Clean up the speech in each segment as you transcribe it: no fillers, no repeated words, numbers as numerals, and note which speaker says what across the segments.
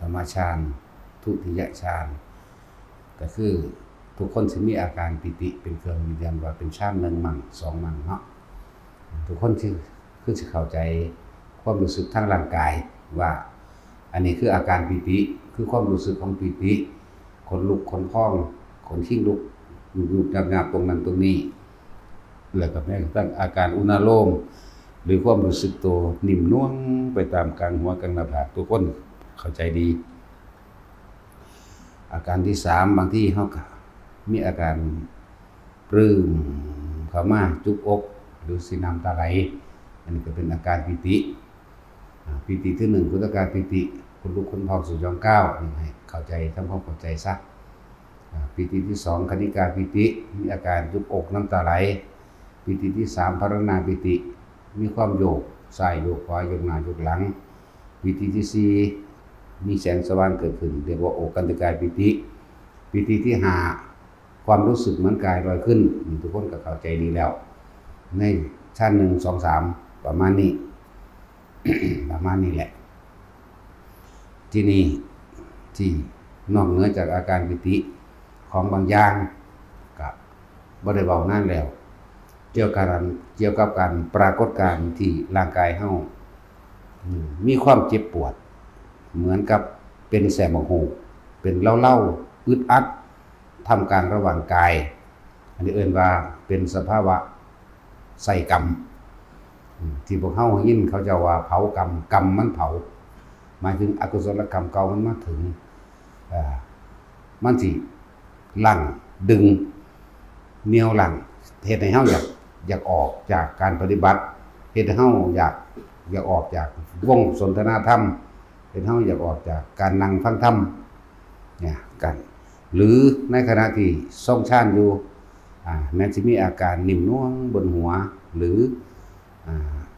Speaker 1: ฐมฌานทุติยฌานก็คือทุกคนสิมีอาการปิติเป็นเครื่องยืนยันว่าเป็นฌาน1มั่ง2มั่งเนาะทุกคนที่คือสิเข้าใจความรู้สึกทางร่างกายว่าอันนี้คืออาการปิติคือความรู้สึกของปิติขนลุกขนพองขนขิ้งลุกยุบๆหยาบๆตรงนั้นตรงนี้แล้วก็แม้กระทั่งอาการอุณาโลมหรือความรู้สึกตัวนิ่มนวลไปตามกลางหัวกลางหน้าผากทุกคนเข้าใจดีอาการที่3บางที่เขาก็มีอาการปลื้มเข้ามาจุกอกหรือสีน้ำตาไหลอันนี้ก็เป็นอาการปิติปิติที่1คืออาการปิติคนลุกคนพองสุดยอดก้าวนี่ให้เข้าใจทำความเข้าใจซะปิติที่2คณิกาปิติมีอาการจุกอกน้ำตาไหลปิติที่3ภารณาปิติมีความโยกซ้ายโยกขวาโยกหน้าโยกหลังปิติที่4มีแสงสว่างเกิดขึ้นเรียกว่าโอกันติกายปิติปิติที่5ความรู้สึกเหมือนกายลอยขึ้นทุกคนก็เข้าใจดีแล้วในชั้น1 2 3ประมาณนี้ ประมาณนี้แหละที่นี่ที่นอกเหนือจากอาการปิติของบางอย่างกับบ่ได้เว้านานแล้วเกี่ยวกับการปรากฏการณ์ที่ร่างกายเฮามีความเจ็บปวดเหมือนกับเป็นแสบหูเป็นเล่าๆอึดอัดทำการระหว่างกายอันนี้เอิ้นว่าเป็นสภาวะไส้กรรมที่พวกเฮายินเขาจะว่าเผากรรมกรรมมันเผาหมายถึงอกุศลกรรมเก่ามันมาถึงมันสิลั่งดึงเหนี่ยวลั่งเฮ็ดให้เฮาอยากออกจากการปฏิบัติเฮ็ดให้เฮาอยากออกจากวงสนทนาธรรมเฮ็ดให้เฮาอยากออกจากการนั่งฟังธรรมเนี่ยกันหรือในขณะที่ทรงฌานอยู่แม้สิมีอาการนิ่มนวลบนหัวหรือ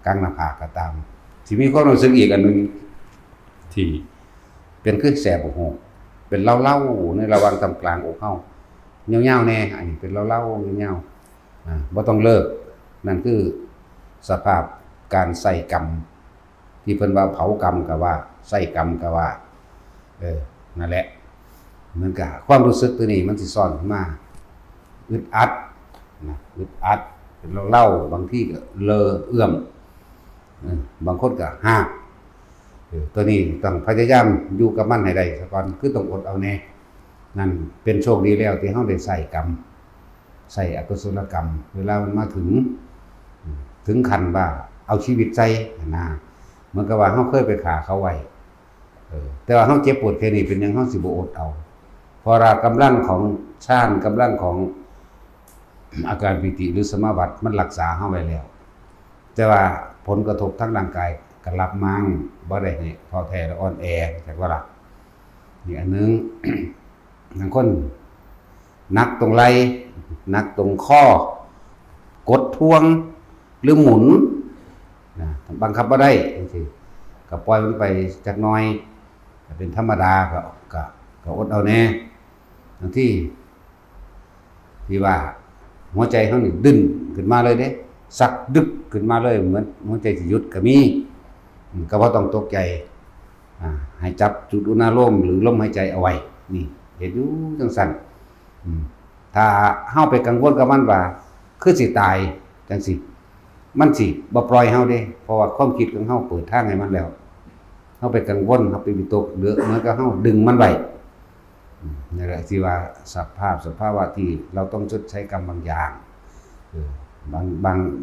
Speaker 1: กลางหน้าผากก็ตามสิมีความรู้สึกอีกอันนึงที่เป็นคือแสบหูเป็นเล่าๆในระหว่างตำกลางอกเฮายาวๆแน่อันนี้เป็นเล่าๆยาวๆบ่ต้องเลิกนั่นคือสภาพการใส่กรรมที่เพิ่นว่าเผากรรมก็ว่าใส่กรรมก็ว่านั่นแหละเหมือนกับความรู้สึกตัวนี้มันสิซ่อนขึ้นมาอึดอัดนะอึดอัดเป็นเล่าบางที่ก็เลอเอื้อมบางคนก็หากตัวนี้ต้องพยายามอยู่กับมันให้ได้ซะก่อนคือต้องอดเอาแน่นั่นเป็นโชคดีแล้วที่เฮาได้ใส่กรรมใส่อกุศลกรรมเวลามันมาถึงขั้นว่าเอาชีวิตใส่นะเหมือนกับว่าเฮาเคยไปฆ่าเขาไว้แต่ว่าเฮาเจ็บปวดแค่นี้เป็นหยังเฮาสิบ่อดเอาเพราะว่ากำลังของฌานกำลังของอาการปิติหรือสมาบัติมันรักษาเฮาไว้แล้วแต่ว่าผลกระทบทางร่างกายก็รับมั่งบ่ได้ให้ท้อแท้และอ่อนแอจักว่าล่ะนี่อันนึง บางคนนักตรงไหล่นักตรงข้อกดทวงหรือหมุนนะบังคับบ่ได้จังซี่ก็ปล่อยมันไปจักหน่อยก็เป็นธรรมดาก็อดเอาแน่บางที่ว่าหัวใจเฮานี่ดึงขึ้นมาเลยเด้สักดึกขึ้นมาเลยเหมือนหัวใจสิหยุดก็มีก็บ่ต้องตกใจให้จับจุดอุณาโลมหรือลมหายใจเอาไว้นี่เฮ็ดอยู่จังซั่นถ้าเฮาไปกังวลกับมันว่าคือสิตายจังซี่มันสิบ่ปล่อยเฮาเด้เพราะว่าความคิดของเฮาเปิดทางให้มันแล้วเฮาไปกังวลเฮาไปวิตกเหลือเหมือนกับเฮาดึงมันไว้นั่นแหละที่ว่าสภาวะที่เราต้องชดใช้กรรมบางอย่าง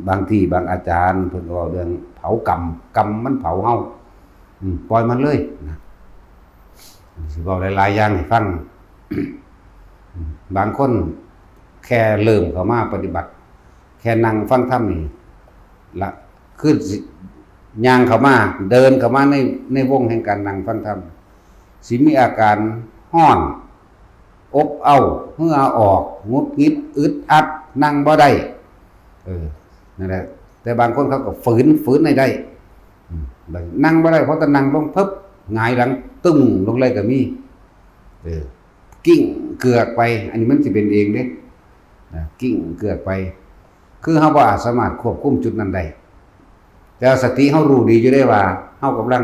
Speaker 1: บางที่บางอาจารย์เพิ่นก็เว้าเรื่องเผากรรมมันเผาเฮาปล่อยมันเลยนะสิเว้าหลายๆอย่างให้ฟัง บางคนแค่เริ่มเข้ามาปฏิบัติแค่นั่งฟังธรรมนี่ละคือย่างเข้ามาเดินเข้ามาในวงแห่งการนั่งฟังธรรมสิมีอาการร้อนอบอ้าวเหงื่อออกงุดงิดอึดอัดนั่งบ่ได้นั่นแหละแต่บางคนเขาก็ฝืนให้ได้นั่งบ่ได้เพราะถ้านั่งลงปึ๊บหงายหลังตึ้งลงเลยก็มีกิ้งเกือกไปอันนี้มันสิเป็นเองเด้กิ้งเกือกไปคือเฮาบ่อาจสามารถควบคุมจุดนั้นได้แต่สติเฮารู้ดีอยู่ได้ว่าเฮากำลัง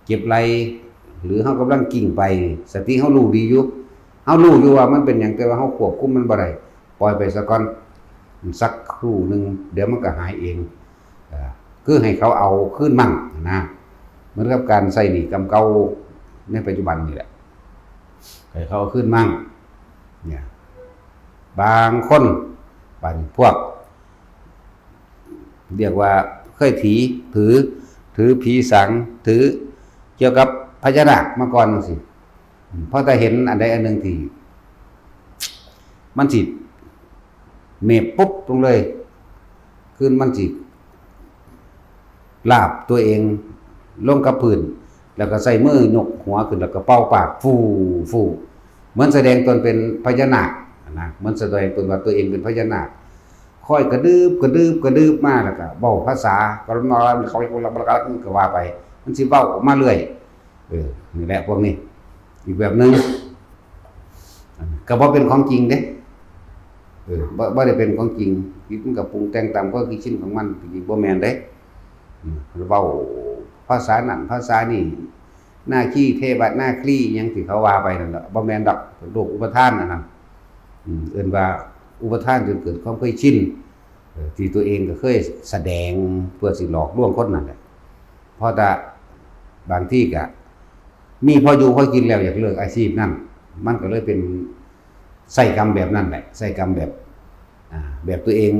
Speaker 1: เก็บไหล่ หรือเฮากำลังกิ่งไปสติเฮารู้ดีอยู่เฮารู้อยู่ว่ามันเป็นหยังแต่ว่าเฮาควบคุมมันบ่ได้ปล่อยไปซะก่อนสักครู่นึงเดี๋ยวมันก็หายเองคือให้เขาเอาคืนมั่งนะเหมือนกับการใส่หนี้กรรมเก่าในปัจจุบันนี่แหละให้เขาเอาคืนมั่งเนี่ยบางคนบัดพวกเรียกว่าเคยถือผีสางถือเกี่ยวกับพญานาคมาก่อนจังซี่เพราะถ้าเห็นอันใดอันหนึ่งที่มันสิเมบปุ๊บตรงเลยคือมันสิลาบตัวเองลงกับพื้นแล้วก็ใส่มือยกหัวขึ้นแล้วก็เป่าปากฟูเหมือนแสดงตนเป็นพญานาคนะเหมือนแสดงตนว่าตัวเองเป็นพญานาคค่อยกระดืบมาแล้วก็เว้าภาษาก็นอนเขาก็ว่าไปมันสิเว้าออกมาเรื่อยนี่แหละพวกนี้อีกแบบนึงก็บ่เป็นของจริงเด้บ่ได้เป็นของจริงมันก็ปรุงแต่งตามก็คือชิ้นของมันจริงบ่แม่นเด้เว้าภาษานั้นภาษานี่หน้าขี้เทวะหน้าคลี่หยังที่เขาว่าไปนั่นแหละบ่แม่นดอกโรคอุปทานนั่นน่ะเอิ้นว่าอุปทานจนเกิดความเคยชินที่ตัวเองก็เคยแสดงเพื่อสิหลอกลวงคนนั่นแหละเพราะแต่บางที่ก็มีพออยู่พอกินแล้วอยากเลิกอาชีพนั่นมันก็เลยเป็นใส่กรรมแบบนั้นแหละใส่กรรมแบบตัวเอง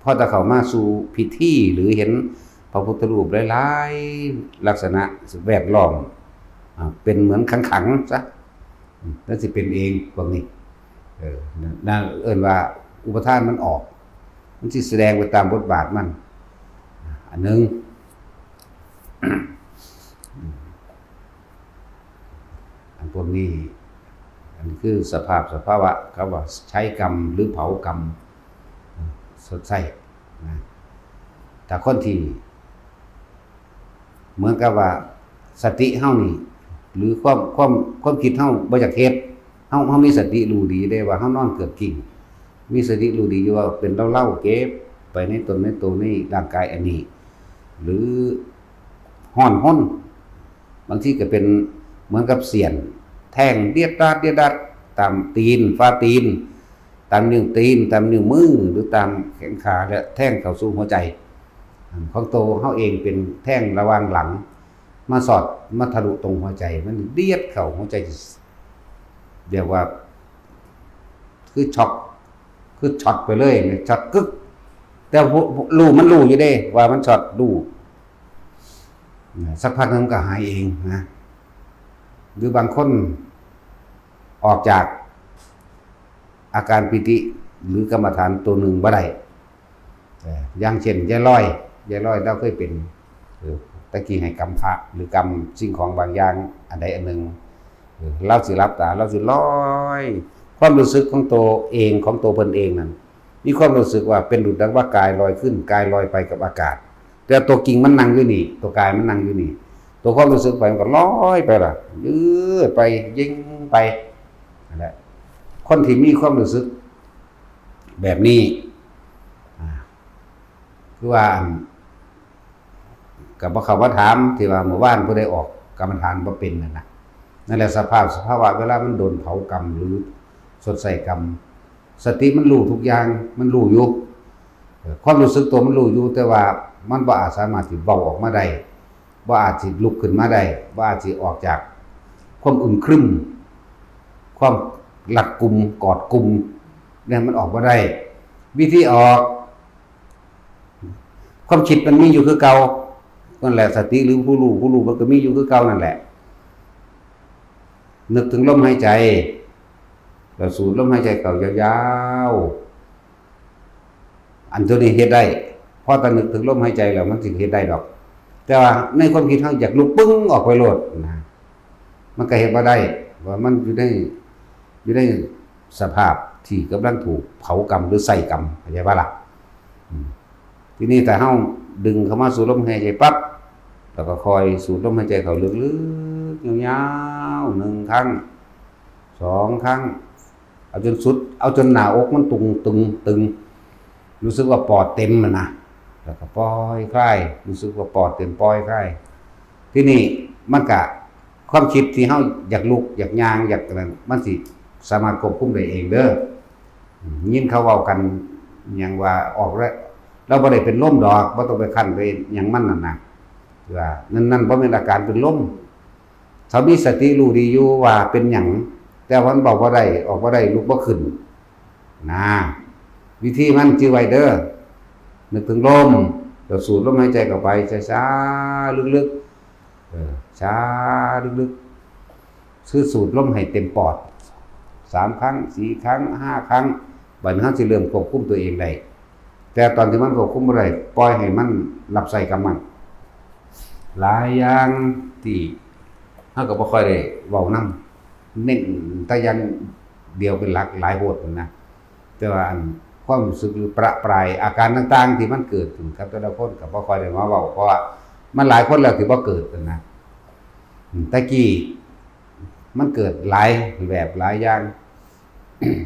Speaker 1: พอถ้าเข้ามาสู่พิธีหรือเห็นพระพุทธรูปหลายๆลักษณะแวดล้อมเป็นเหมือนขังๆซะนั่นสิเป็นเองพวกนี้นั่นเอิ้นว่าอุปทานมันออกมันสิแสดงไปตามบทบาทมันอันนึงอันพวกนี้อันคือสภาวะเขาว่าใช้กรรมหรือเผากรรมสดใสนะแต่คนที่เหมือนกับว่าสติเฮานี่หรือความคิดเฮาบ่อยากเฮ็ดเฮามีสติรู้ดีได้ว่าเฮานอนเกิดกิ่งมีสติรู้ดีอยู่ว่าเป็นเล่าเก็บไปในตนในตัวในร่างกายอันนี้หรือฮ้อนห้นบางทีก็เป็นเหมือนกับเสียนแทงเดียดดาดตามตีนฝ่าตีนตามนิ้วตีนตามนิ้วมือหรือตามแขนขาและแทงเข้าสู่หัวใจของโตเฮาเองเป็นแท่งระหว่างหลังมาสอดมาทะลุตรงหัวใจมันเดียดเข้าหัวใจเรียกว่าคือช็อตไปเลยช็อตกึกแต่รู้มันรู้อยู่เด้ว่ามันช็อตรู้สักพักนึงก็หายเองนะหรือบางคนออกจากอาการปิติหรือกรรมฐานตัวหนึ่งบ่ได้อย่างเช่นยายร้อยเราเคยเป็นตะกี้ให้กรรมพระหรือกรรมสิ่งของบางอย่างอันใดอันหนึ่งเราสิรับตาเราสิลอยความรู้สึกของตัวเองของตัวเพิ่นเองนั่นมีความรู้สึกว่าเป็นดุจดังว่ากายลอยขึ้นกายลอยไปกับอากาศแต่ตัวกิ่งมันนั่งอยู่นี่ตัวกายมันนั่งอยู่นี่ตัวความรู้สึกไปมันก็ลอยไปล่ะยืดไปยิงไปนั่นแหละคนที่มีความรู้สึกแบบนี้คือว่ากับบ่เข้ามาถามที่ว่าเมื่อวานผู้ใดออกกรรมฐานบ่เป็นนั่นแหละสภาวะเวลามันโดนเผากรรมหรือสดใส่กรรมสติมันรู้ทุกอย่างมันรู้อยู่ความรู้สึกตัวมันรู้อยู่แต่ว่ามันบ่อาจสามารถสิเว้าออกมาได้บ่อาจสิลุกขึ้นมาได้บ่อาจสิออกจากความอึมครึมความหลักกุมกอดกุมเนี่ยมันออกมาได้วิธีออกความคิดมันมีอยู่คือเก่านั่นแหละสติหรือผู้รู้มันก็มีอยู่คือเก่านั่นแหละนึกถึงลมหายใจแล้วสูดลมหายใจเข้ายาวๆอันตัวนี้เฮ็ดได้พอตะนึกถึงลมหายใจแล้วมันสิเฮ็ดได้ดอกแต่ว่าในความคิดเฮาอยากลุกปึ้งออกไปโลดนะมันก็เฮ็ดบ่ได้ว่ามันอยู่ในสภาพที่กำลังถูกเผากรรมหรือใส่กรรมเข้าใจบ่ล่ะทีนี้แต่เฮาดึงเข้ามาสู่ลมหายใจปั๊บแล้วก็คอยสูดลมหายใจเข้าลึกๆยาวๆ1ครั้ง2ครั้งเอาจนสุดเอาจนหน้าอกมันตึงรู้สึกว่าปอดเต็มนะแล้วก็ปล่อยคลายรู้สึกว่าปอดเต็มปล่อยคลายที่นี่มันก็ ความคิดที่เฮาอยากลุกอยากย่างอยากนั้นมันสิสามารถควบคุมได้เองเด้อยินเขาเว้ากันหยังว่าออกแล้วเราบ่ได้เป็นลมดอกบ่ต้องไปคั่นไปหยังมันนั่นน่ะว่านั่นบ่แม่นอาการเป็นลมเขามีสติรู้ดีอยู่ว่าเป็นหยังแต่ว่ามันบอกบ่ได้ออกบ่ได้ลุกบ่ขึ้นนะวิธีมันจื้อไว้เด้อนึกถึงลมแล้วสูดลมหายใจเข้าไปช้าๆลึกๆช้าลึกๆสูดลมให้เต็มปอด3ครั้ง4ครั้ง5ครั้งบัดนี้เฮาสิเริ่มควบคุมตัวเองได้แต่ตอนที่มันควบคุมบ่ได้ปล่อยให้มันรับใส่กับมันหลายอย่างที่เฮาก็บ่ค่อยได้เว้านำเน้นแต่อย่างเดียวเป็นหลักหลายโหดนะแต่ว่าอันความรู้สึกหรือประปรายอาการต่างๆที่มันเกิดขึ้นครับแต่ละคนก็บ่ค่อยได้มาเว้าเพราะว่ามันหลายคนแล้วที่บ่เกิดนะแต่กี้มันเกิดหลายแบบหลายอย่าง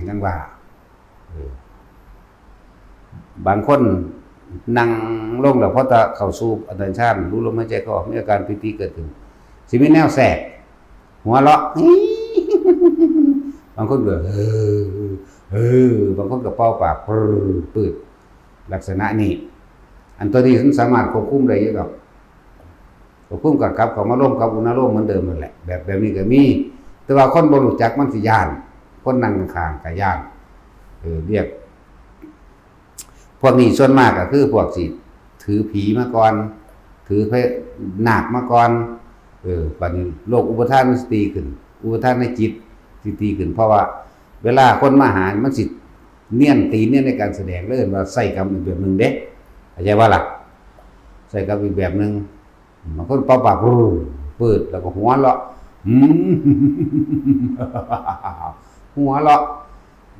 Speaker 1: จังว่าบางคนนั่งลงแล้วพอจะเข้าสู่อันตรชาติรู้ลมหายใจเข้าออกมีอาการปิติเกิดขึ้นสิมีแนวแสกหัวเราะบางคนก็บางคนก็เป่าปากปืดลักษณะนี้อันตัวนี้สามารถควบคุมได้อยู่กับควบคุมกับเขามาร่วมกับอุณหภูมิเหมือนเดิมนั่นแหละแบบนี้ก็มีแต่ว่าคนบ่รู้จักมันสิย่านคนนั่งข้างก็ย่านเรียกพวกนี้ส่วนมากก็คือพวกสิถือผีมาก่อนถือพระนาคมาก่อนบัดนี้โรคอุปทานมันสิตีขึ้นอุปทานในจิตสิตีขึ้นเพราะว่าเวลาคนมาหามันสิเนียนในการแสดงเลยว่าใส่กรรมอีกแบบนึงเด้เข้าใจว่าล่ะใส่กรรมอีกแบบนึงบางคนเป่าปากเปิดแล้วก็หัวเราะหัวเราะ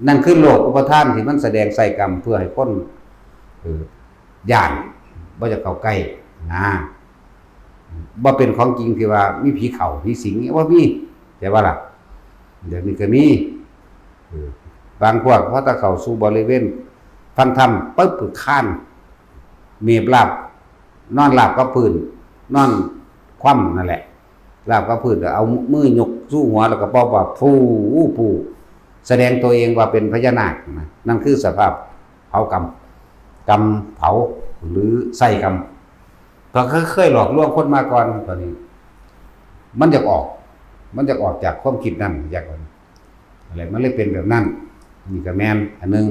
Speaker 1: นั่นคือโรคอุปทานที่มันแสดงใส่กรรมเพื่อให้คนย่านบ่จะเข้าใกล้นะบ่เป็นของจริงที่ว่ามีผีเข้าผีสิงว่ามีแต่ว่าล่ะเดี๋ยวนี้ก็มีบางพวกพอตะเข้าสู่บริเวณฟังธรรมปึ๊บก็ค้านเมียบลาบนอนหลับกับพื้นนอนคว่ำนั่นแหละลาบกับพื้นเอามือยกสู้หัวแล้วก็เป่าว่าฟูแสดงตัวเองว่าเป็นพญานาคนะนั่นคือสภาพเผากรรมเผาหรือใส่กรรมก็เคยหลอกลวงคนมาก่อนตอนนี้มันจะออกจากความคิดนั้นอยากอะไรมันเลยเป็นแบบนั้นนี่ก็แม่นอันนึง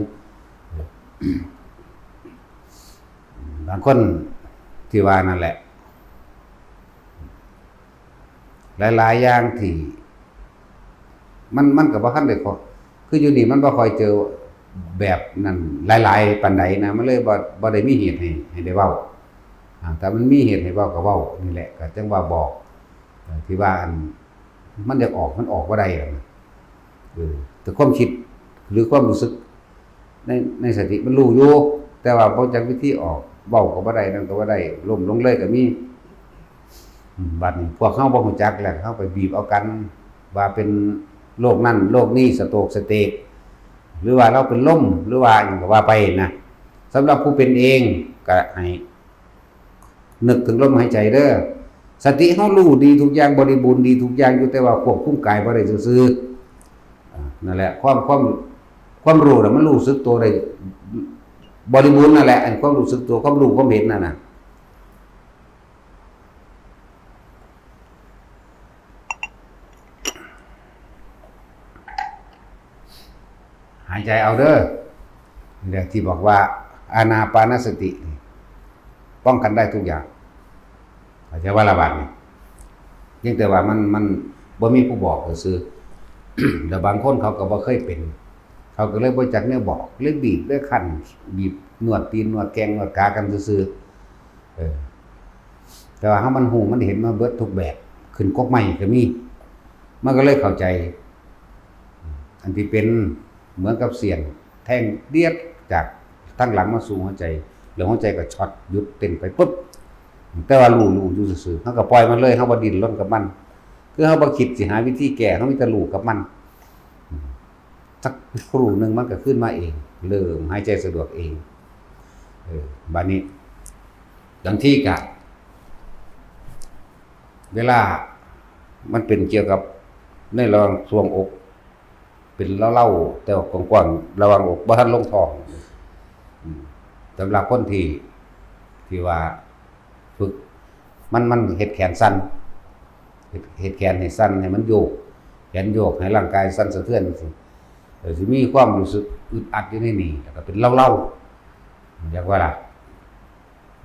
Speaker 1: บางคนที่ว่านั่นแหละหลายๆอย่างที่มันก็บ่ทันได้คืออยู่นี่มันบ่ค่อยเจอแบบนั้นหลายๆปานใดนะมันเลยบ่ได้มีเหตุให้ได้เว้าแต่มันมีเหตุให้เว้าก็เว้านี่แหละก็จังว่าบอกที่ว่าอันมันอยากออกมันออกบ่ได้แต่ความคิดหรือความรู้สึกในสติมันรู้อยู่แต่ว่าบ่จักวิธีออกเว้าก็บ่ได้นั่นก็บ่ได้ล้มลงเลยก็มีบัดนี้พวกเฮาบ่ฮู้จักแล้วเฮาไปบีบเอากันว่าเป็นโรคนั้นโรคนี้สโตรกสเตกหรือว่าเราเป็นลมหรือว่าหยังก็ว่าไปนะสำหรับผู้เป็นเองก็ให้นึกถึงลมหายใจเด้อสติเฮารู้ดีทุกอย่างบริบูรณ์ดีทุกอย่างอยู่แต่ว่าควบคุมกายบ่ได้ซื่อๆนั่นแหละความรู้น่ะมันรู้สึกตัวได้บริบูรณ์นั่นแหละอันความรู้สึกตัวความรู้ความเห็นนั่นน่ะหายใจเอาเด้อเรื่องที่บอกว่าอานาปานสติป้องกันได้ทุกอย่างเข้าใจว่าระบาดนี่ยังแต่ว่ามันบ่มีผู้บอกซื่อแต่บางคนเขาก็บ่เคยเป็นเขาก็เลยบ่จักแนวบอกเลยบีบเลยคั่นบีบนวดตีนนวดแกงนวดกากันซื่อแต่ว่าเฮามันฮู้มันเห็นมาเบิดทุกแบบขึ้นกกไม้ก็มีมันก็เลยเข้าใจอันที่เป็นเหมือนกับเสียงแทงเดียดจากทั้งหลังมาสู่หัวใจแล้วหัวใจก็ช็อตหยุดเต้นไปปุ๊บแต่ว่ารู้อยู่ซื่อๆเฮาก็ปล่อยมันเลยเฮาบ่ดิ้นรนกับมันคือเฮาบ่คิดสิหาวิธีแก้เฮามีแต่รู้กับมันสักครู่นึงมันก็ขึ้นมาเองเริ่มหายใจสะดวกเองบัดนี้บางทีก็เวลา มันเป็นเกี่ยวกับในระหว่างทรวงอกเป็นเล่าๆแต่ว่ากว้างๆระหว่างอกบ่ทันลงท้องสำหรับคนที่ว่าฝึกมันเฮ็ดแขนสั้นเฮ็ดแขนให้สั้นให้มันโยกแขนโยกให้ร่างกายสั่นสะเทือนสิสิมีความรู้สึกอึดอัดอยู่ในนี้แล้วก็เป็นเล่าๆอยากว่าล่ะ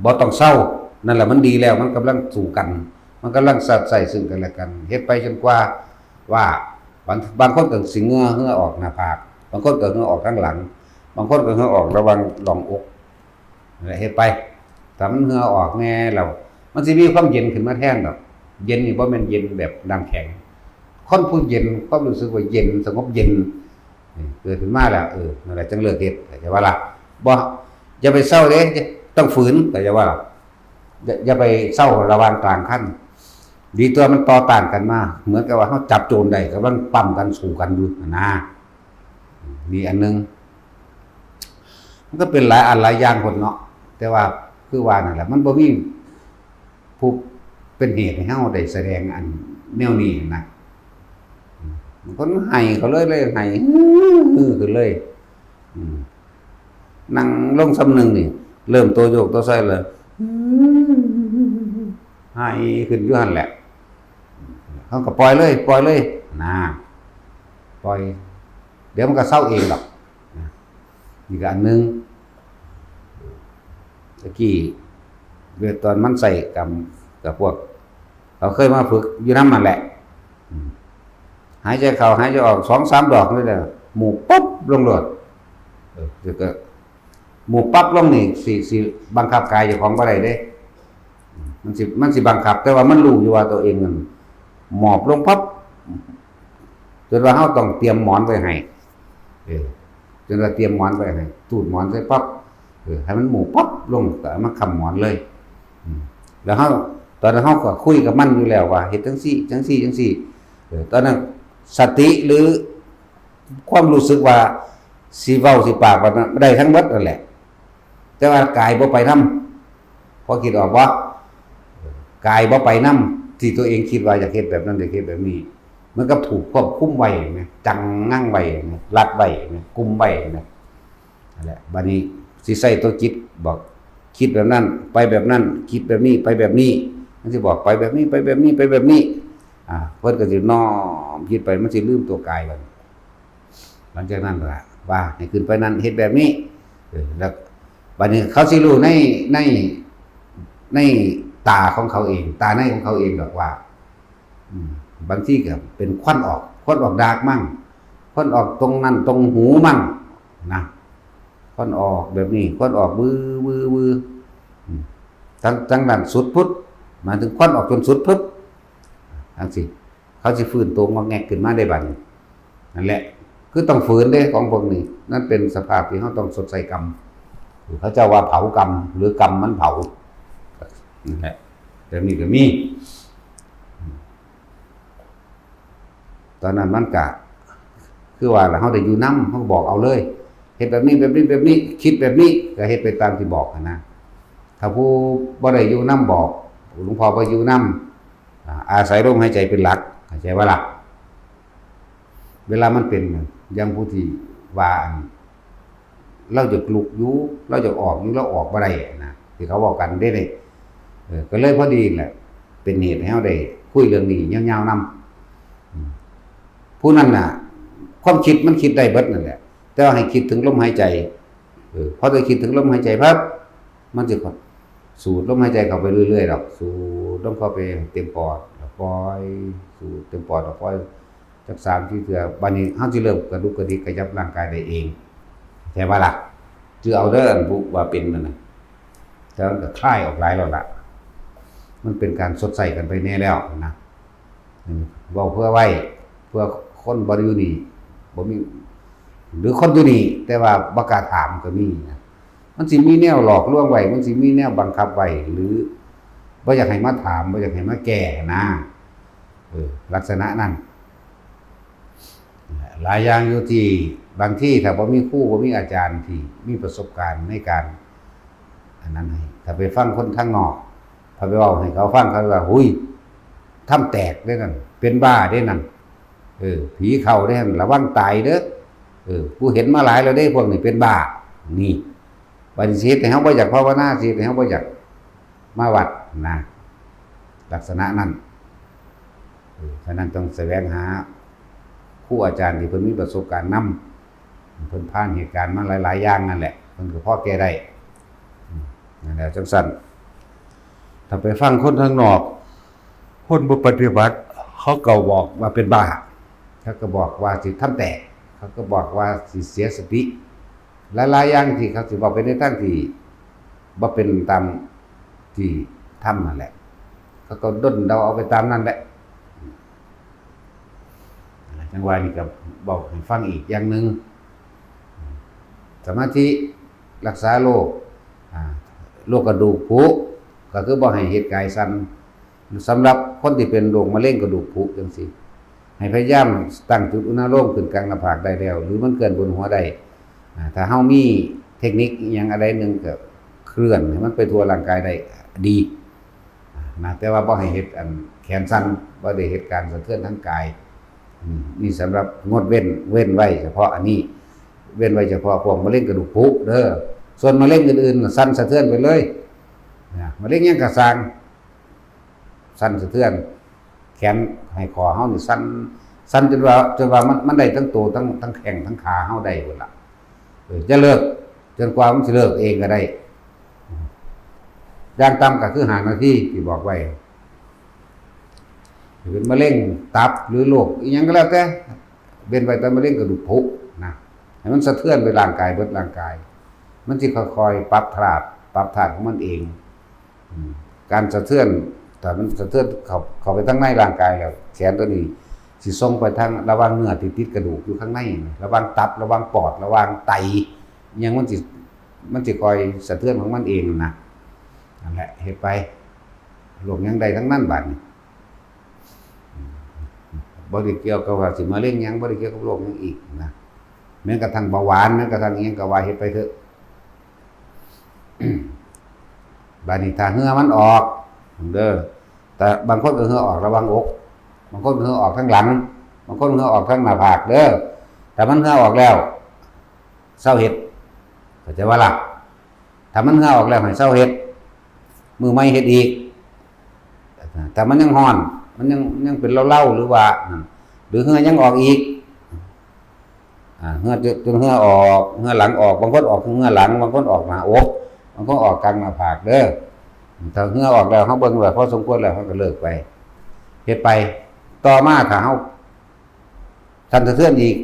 Speaker 1: บ่ต้องเศร้านั่นแหละมันดีแล้วมันกำลังสู้กันมันกำลังสัดใส่ซึ่งกันและกันเฮ็ดไปจนกว่าว่าบางคนก็สิเหงื่อออกหน้าผากบางคนก็เหงื่อออกข้างหลังบางคนก็เหงื่อออกระหว่างหล่องอกนั่นแหละเฮ็ดไปถ้ามันเหงื่อออกแน่แล้วมันสิมีความเย็นขึ้นมาแทนดอกเย็นนี่บ่แม่นเย็นแบบน้ำแข็งคนผู้เย็นความรู้สึกว่าเย็นสงบเย็นเกิดขึ้นมาแล้วนั่นแหละจังเลิกเฮ็ดแต่ว่าล่ะบ่อย่าไปเศร้าเด้ต้องฝืนแต่ว่าล่ะอย่าไปเศร้าระหว่างกลางขั้นดีตัวมันต่อต้านกันมาเหมือนกับว่าเฮาจับโจรได้กำลังปั้มกันสู้กันอยู่นะมีอันนึงมันก็เป็นหลายอันหลายอย่างคนเนาะแต่ว่าคือว่านั่นแหละมันบ่มีผู้เป็นเหตุให้เฮาได้แสดงอันแนวนี้นะมันก็ให้เขาเลยให้ขึ้นเลยนั่งลงสำนึงนี่เริ่มตัวโยกตัวไส้เลยให้ขึ้นอยู่หั่นแหละเขาก็ปล่อยเลยนะปล่อยเดี๋ยวมันก็เศร้าเองหรอกอีกอันนึงตะกี้เวลาตอนมันใส่กับพวกเขาเคยมาฝึกอยู่น้ำมันแหละหายใจเข้าหายใจออก 2-3 ดอกนี่แหละหมู่ปุ๊บลงโลดเดี๋ยวก็หมู่ปั๊บลงนี่สิบังคับกายเจ้าของบ่ได้เด้มันสิบังคับแต่ว่ามันรู้อยู่ว่าตัวเองมันหมอบลงปั๊บจนว่าเฮาต้องเตรียมหมอนไว้ให้จนว่าเตรียมหมอนไว้ให้ตูดหมอนใส่ปั๊บให้มันหมู่ปั๊บลงก็มาค้ำหมอนเลยแล้วเฮาตอนนั้นเฮาก็คุยกับมันอยู่แล้วว่าเฮ็ดจังซี่ตอนนั้นสติหรือความรู้สึกว่าสิเว้าสิปากว่าได้ทั้งหมดนั่นแหละแต่ว่ากายบ่ไปนำพอคิดออกบ่กายบ่ไปนำที่ตัวเองคิดว่าอยากเฮ็ดแบบนั้นอยากเฮ็ดแบบนี้มันก็ถูกควบคุมไว้แม่จังงั่งไว้รัดไว้กุมไว้นั่นแหละบัดนี้สิใส่ตัวจิตบอกคิดแบบนั้นไปแบบนั้นคิดแบบนี้ไปแบบนี้มันสิบอกไปแบบนี้ไปแบบนี้ไปแบบนี้เพิ่นก็สิน้อมคิดไปมันสิลืมตัวกายไปหลังจากนั้นล่ะว่าให้ขึ้นไปนั้นเฮ็ดแบบนี้แล้วบัดนี้เขาสิรู้ในตาของเขาเองตาในของเขาเองดอกว่าบางทีก็เป็นควันออกดากมั่งควันออกตรงนั้นตรงหูมั่งนะควันออกแบบนี้ควันออกวือจังนั้นสุดพุทธมาถึงควันออกจนสุดพุทธจังสิเขาสิฟื้นตัวงอแงกขึ้นมาได้บัดนี้นั่นแหละคือต้องฝืนเด้ของพวกนี้นั่นเป็นสภาพที่เขาต้องสดใส่กรรมเขาจะว่าเผากรรมหรือกรรมมันเผานั่นแหละแต่นี่ก็มีตอนนั้นมันกะคือว่าเราได้อยู่น้ำเขาบอกเอาเลยเฮ็ดแบบนี้คิดแบบนี้ก็เฮ็ดไปตามที่บอกนะถ้าผู้บ่ได้อยู่น้ำบอกหลวงพ่อบ่อยู่น้ำอาศัยลมหายใจเป็นหลักเข้าใจว่าล่ะเวลามันเป็นอย่างผู้ที่ว่าเราจะลุกอยู่เราจะออกอยู่เราออกบ่ได้นะที่เขาบอกกันได้เลยก็เลยพอดีแหละเป็นเหตุให้เราได้คุยเรื่องนี้ยาวๆนำผู้นั้นน่ะความคิดมันคิดได้เบิดนั่นแหละแต่ว่าให้คิดถึงลมหายใจพอจะคิดถึงลมหายใจปั๊บมันจะสูดลมหายใจเข้าไปเรื่อยๆดอกสูดลมเข้าไปเต็มปอดแล้วปล่อยสูดเต็มปอดแล้วปล่อยจัก3-4เทื่อบัดนี้เฮาสิเริ่มกระดุกกระดิกขยับร่างกายได้เองใช่ป่ะล่ะจือเอาเด้ออันผู้ว่าเป็นนั่นน่ะแต่มันก็คลายออกหลายแล้วล่ะมันเป็นการสดใสกันไปแน่แล้วนะเว้าเพื่อไว้เพื่อคนบ่อยู่นี่บ่มีหรือคนอยู่นี่แต่ว่าบ่กล้าถามก็มีนะมันสิมีแนวหลอกลวงไว้มันสิมีแนวบังคับไว้หรือบ่อยากให้มาถามบ่อยากให้มาแก้นะลักษณะนั้นหลายอย่างอยู่ที่บางที่ถ้าบ่มีครูบ่มีอาจารย์ที่มีประสบการณ์ในการอันนั้นให้ถ้าไปฟังคนทางนอกถ้าไปเว้าให้เขาฟังเขาว่าหุ้ย ทำแตกได้นั่นเป็นบ้าได้นั่นผีเข้าได้นั่นระวังตายเด้อผู้เห็นมาหลายแล้วได้พวกนี้เป็นบ้านี่บัดนี้สิให้เฮาบ่อยากภาวนาสิให้เฮาบ่อยากมาวัดนะลักษณะนั้นฉะนั้นต้องแสวงหาครูอาจารย์ที่เพิ่นมีประสบการณ์นำเพิ่นผ่านเหตุการณ์มาหลายๆอย่างนั่นแหละเพิ่นก็พอแก้ได้นั่นแหละจังซั่นถ้าไปฟังคนข้างนอกคนบ่ปฏิบัติเขาก็บอกว่าเป็นบ้าเขาก็บอกว่าสิทำแตกเขาก็บอกว่าสิเสียสติหลายๆอย่างที่เขาสิบอกไปในทางที่บ่เป็นตามที่ทำนั่นแหละเขาก็ด้นเดาเอาไปตามนั้นแหละจังหวะนี้ก็บอกให้ฟังอีกอย่างนึงสมาธิรักษาโรคกระดูกผุก็คือบ่ให้เฮ็ดกายสั่นสำหรับคนที่เป็นโรคมะเร็งกระดูกผุจังซี่ให้พยายามตั้งจุดอุณหภูมิขึ้นกลางหน้าผากได้แล้วหรือมันเกินบนหัวได้ถ้าเฮามีเทคนิคอีหยังอะไรนึงก็เคลื่อนให้มันไปทั่วร่างกายได้ดีนะแต่ว่าบ่ให้เฮ็ดอันแขนสั่นบ่ได้เฮ็ดการสะเทือนทางกายนี่สำหรับงดเว้นไว้เฉพาะอันนี้เว้นไว้เฉพาะพวกมะเร็งกระดูกผุเด้อส่วนมะเร็งอื่นๆสั่นสะเทือนไปเลยมะเร็งหยังก็สร้างสั่นสะเทือนแขนให้คอเฮานี่สั่นจนว่ามันได้ทั้งตัวทั้งแข้งทั้งขาเฮาได้หมดล่ะจะเลิกจนกว่ามันสิเลิกเองก็ได้อย่างต่ำก็คือ5 นาทีที่บอกไว้เป็นมะเร็งตับหรือโรคอีหยังก็แล้วแต่เป็นไปแต่มะเร็งกระดูกผุนะให้มันสะเทือนไปร่างกายเบิดร่างกายมันสิค่อยๆปรับธาตุของมันเองการสะเทือนแต่มันสะเทือนเข้าไปทั้งในร่างกายแล้วแขนตัวนี้สิส่งไปทางระหว่างเนื้อที่ติดกระดูกอยู่ข้างในระหว่างตับระหว่างปอดระหว่างไตอีหยังมันสิคอยสะเทือนของมันเองนะนั่นแหละเฮ็ดไปโรคหยังใดทั้งนั้นบัดนี้บ่ได้เกี่ยวกับว่าสิมะเร็งหยังบ่ได้เกี่ยวกับโรคหยังอีกนะแม้กระทั่งเบาหวานแม้กระทั่งอีหยังก็ว่าเฮ็ดไปเถอะบัดนี้ถ้าเหงื่อมันออกเด้อแต่บางคนก็เหงื่อออกระวังอกบางคนเหงื่อออกทั้งหลังบางคนเหงื่อออกทั้งหน้าผากเด้อแต่มันเหงื่อออกแล้วเศร้าเฮ็ดเข้าใจว่าล่ะถ้ามันเหงื่อออกแล้วให้เศร้าเฮ็ดมือไม่เฮ็ดอีกแต่มันยังฮ้อนมันยังเป็นเล่าๆหรือว่าหรือเหงื่อยังออกอีกเหงื่อจนเหงื่อออกเหงื่อหลังออกบางคนออกเหงื่อหลังบางคนออกหน้าอกบางคนออกกลางหน้าผากเด้อถ้าเหงื่อออกแล้วเฮาเบิ่งว่าพอสมควรแล้วเฮาก็เลิกไปเฮ็ดไปต่อมาถ้าเฮาสั่นสะเทือนอีก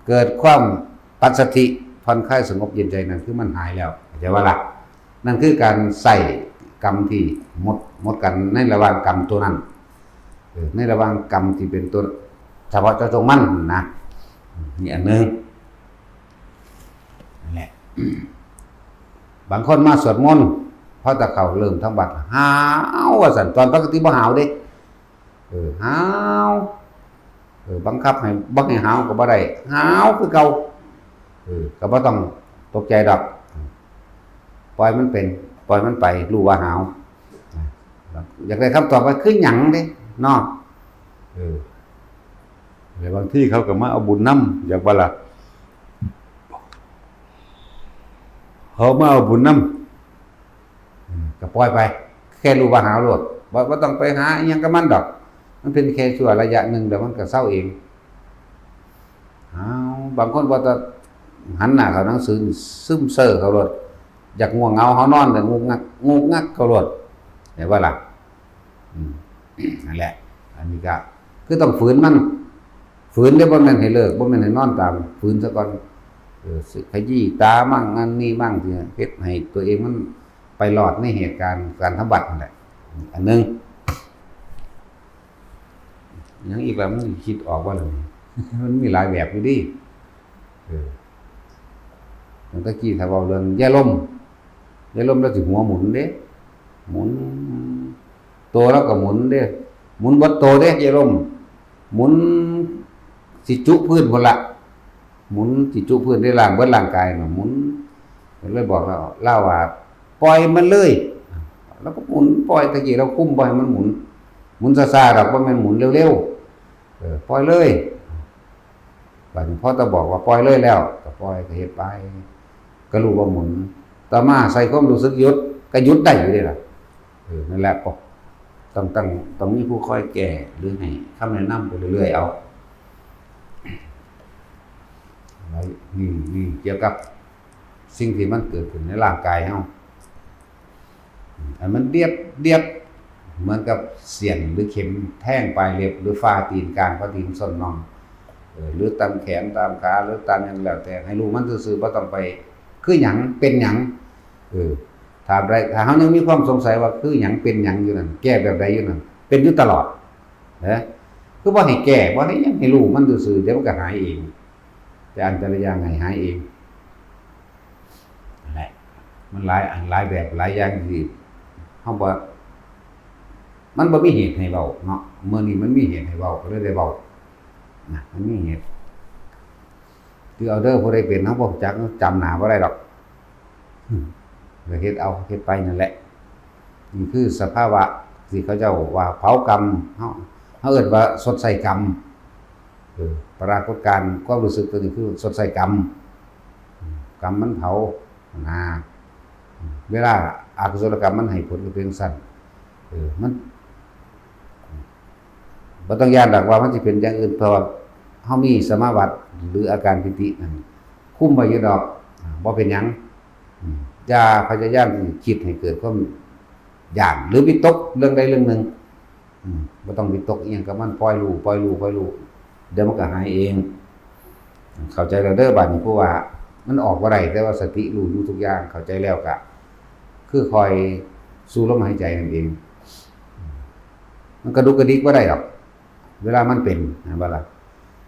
Speaker 1: เกิดความปัสสติผ่อนคลายสงบเย็นใจนั่นคือมันหายแล้วเข้าใจว่าล่ะนั่นคือการใส่กรรมที่หมดกันในระหว่างกรรมตัวนั้นในระหว่างกรรมที่เป็นตัวเฉพาะเจ้าจงมั่นนะนี่อันนึงนั่นแหละบางคนมาสวดมนต์พอตะเข้าเริ่มทั้งบัดหาวว่าซั่นตอนปกติบ่หาวเด้หาวบังคับให้บ่ให้หาวก็บ่ได้หาวคือเก่าก็บ่ต้องตกใจดอกปล่อยมันเป็นปล่อยมันไปรู้ว่าหาวอยากได้คำตอบว่าคือหยังเด้เนาะแต่บางที่เขาก็มาเอาบุญนำอยากว่าล่ะเขามาเอาบุญนำก็ปล่อยไปแค่รู้ว่าหาวโลดบ่ต้องไปหาอิหยังกับมันดอกมันเป็นแค่ชั่วระยะนึงเดี๋ยวมันก็เศร้าเองบางคนบ่จะหันหน้าเข้าหนังสือซึมเซ่อเขาโลดอยากง่วงเหงาเฮานอนแต่งุกงักเขาโลดเห็นว่าล่ะนั่นแหละอันนี้ก็คือต้องฝืนมันฝืนได้บ่แม่นให้เลิกบ่แม่นให้นอนตามฝืนซะก่อนขยี้ตามั่งอันนี้มั่งที่เฮ็ดให้ตัวเองมันไปรอดในเหตุการณ์การทำบัตรนั่นแหละอันนึงยังอีกแล้วมันคิดออกว่าเลยมันมีหลายแบบอยู่ดิเมื่อกี้ถ้าเว้าเรื่องยาลมแล้วสิหัวหมุนเด้หมุนโตแล้วก็หมุนเด้หมุนบ่โตเด้ยาลมหมุนสิจุพื้นพุ่นละหมุนสิจุพื้นได้ร่างเบิดร่างกายน่ะหมุนเลยบอกเราเล่าว่าปล่อยมันเลยแล้วก็หมุนปล่อยตะกี้เราคุมบ่ให้มันหมุน มุนซ่าๆดอกบ่แม่นหมุนเร็วๆปล่อยเลยบัดนี้พอตะบอกว่าปล่อยเลยแล้วก็ปล่อยก็เฮ็ดไปก็รู้ว่าหมุนต่อมาใส่ความรู้สึกหยุดก็หยุดได้อยู่เด้ล่ะนั่นแหละก็ต้องมีผู้คอยแก้หรือให้คำแนะนำไปเรื่อยๆเอานี่เกี่ยวกับสิ่งที่มันเกิดขึ้นในร่างกายเฮาอันมันเรียบเหมือนกับเสียนหรือเข็มแทงปลายเล็บหรือฝ่าตีนกลางฝ่าตีนส้นน่องหรือตามแขนตามขาหรือตามหยังแล้วแต่ให้รู้มันซื่อๆบ่ต้องไปคือหยังเป็นหยังถามได้ถ้าเฮายังมีความสงสัยว่าคือหยังเป็นหยังอยู่นั่นแก้แบบใดอยู่นั่นเป็นอยู่ตลอดนะคือบ่ให้แก้บ่ให้หยังให้รู้มันซื่อๆเดี๋ยวมันก็หายเองแต่อันแต่ละอย่างหายเองนั่นแหละมันหลายแบบหลายอย่างที่เฮาบ่มันบ่มีเหตุให้เว้าเนาะมื้อนี้มันมีเหตุให้เว้าก็เลยได้เว้านะมันมีเหตุคือเอาเด้อผู้ใดเป็นเฮาบ่รู้จักจำหน้าบ่ได้ดอกก็เฮ็ดไปนั่นแหละนี่คือสภาวะที่เขาเจ้าว่าเผากรรมเฮาเอิ้นว่าสดใส่กรรมปรากฏการณ์ความรู้สึกตัวนี้คือสดใส่กรรมมันเผาเวลาอกุศลกรรมมันให้ผลก็เป็นสั้นมันบ่ต้องย้านดอกว่ามันสิเป็นอย่างอื่นเพราะว่าเฮามีสมาบัติหรืออาการปิตินั่นคุมไว้อยู่ดอกบ่เป็นหยังอย่าพยายามคิดให้เกิดความอยากหรือวิตกเรื่องใดเรื่องหนึ่งบ่ต้องวิตกอีหยังกับมันปล่อยรู้เดี๋ยวมันก็หายเองเข้าใจแล้วเด้อบัดนี้ผู้ว่ามันออกบ่ได้แต่ว่าสติรู้อยู่ทุกอย่างเข้าใจแล้วก็คือคอยสูดลมหายใจนั่นเองมันกระดุกกระดิกบ่ได้หรอกเวลามันเป็นนะบ่ล่ะ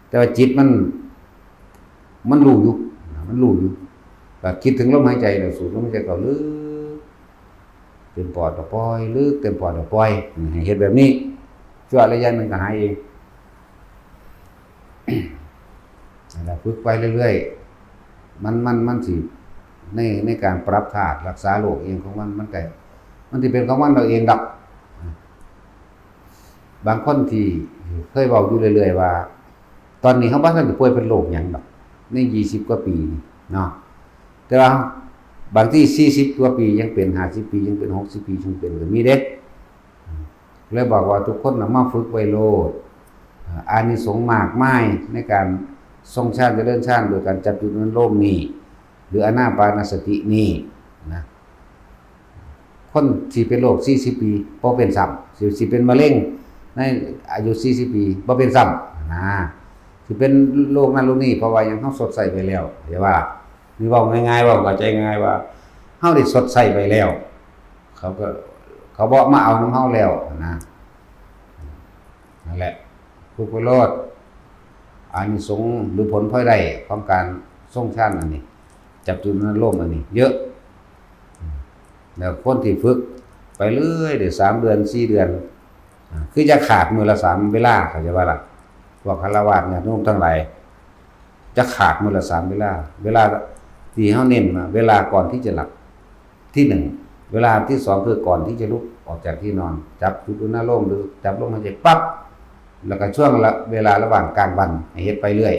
Speaker 1: แต่ว่าจิตมันรู้อยู่ก็คิดถึงลมหายใจแล้วสูดลมหายใจเข้าลึกเต็มปอดก็ปล่อยลึกเต็มปอดก็ปล่อยให้เฮ็ดแบบนี้ชั่วระยะนึงก็หายเองนั่นแหละฝึกไปเรื่อยๆมันสิในการปรับธาตุรักษาโรคเองของมันก็มันสิเป็นของมันเราเองดอกบางคนที่เคยเว้าอยู่เรื่อยๆว่าตอนนี้เฮาบ่ทันได้ป่วยเป็นโรคหยังดอกใน20กว่าปีนี่เนาะแต่ว่าบางที่40กว่าปียังเป็น50ปียังเป็น60ปียังเป็นก็มีเด้เลยบอกว่าทุกคนน่ะมาฝึกไว้โลดอานิสงส์มากมายในการทรงฌานเจริญฌานโดยการจับจุดนั้นโลมนี้หรืออานาปานสตินี้นะคนที่เป็นโรค40ปีบ่เป็นซ้ำสิเป็นมะเร็งในอายุ40ปีบ่เป็นซ้ำนะสิเป็นโรคนั้นโรคนี้เพราะว่ายังเฮาสดใสไปแล้วอย่าว่านี่เว้าง่ายๆเว้าเข้าใจง่ายว่าเฮาได้สดใสไปแล้วเขาบ่มาเอานำเฮาแล้วนะนั่นแหละทุกข์โลดอานิสงส์หรือผลพลอยได้ของการทรงฌานอันนี้จับจุดนั้นโลมอันนี้เยอะแล้วคนที่ฝึกไปเรื่อยได้3เดือน4เดือนคือจะขาดมื้อละ3เวลาเข้าใจว่าล่ะพวกฆราวาสเนี่ยโยมทั้งหลายจะขาดมื้อละ3เวลาที่เฮาเน้นมาเวลาก่อนที่จะหลับที่1เวลาที่2คือก่อนที่จะลุกออกจากที่นอนจับจุดนั้นโลมหรือจับลมหายใจปั๊บแล้วก็ช่วงเวลาระหว่างกลางวันให้เฮ็ดไปเรื่อย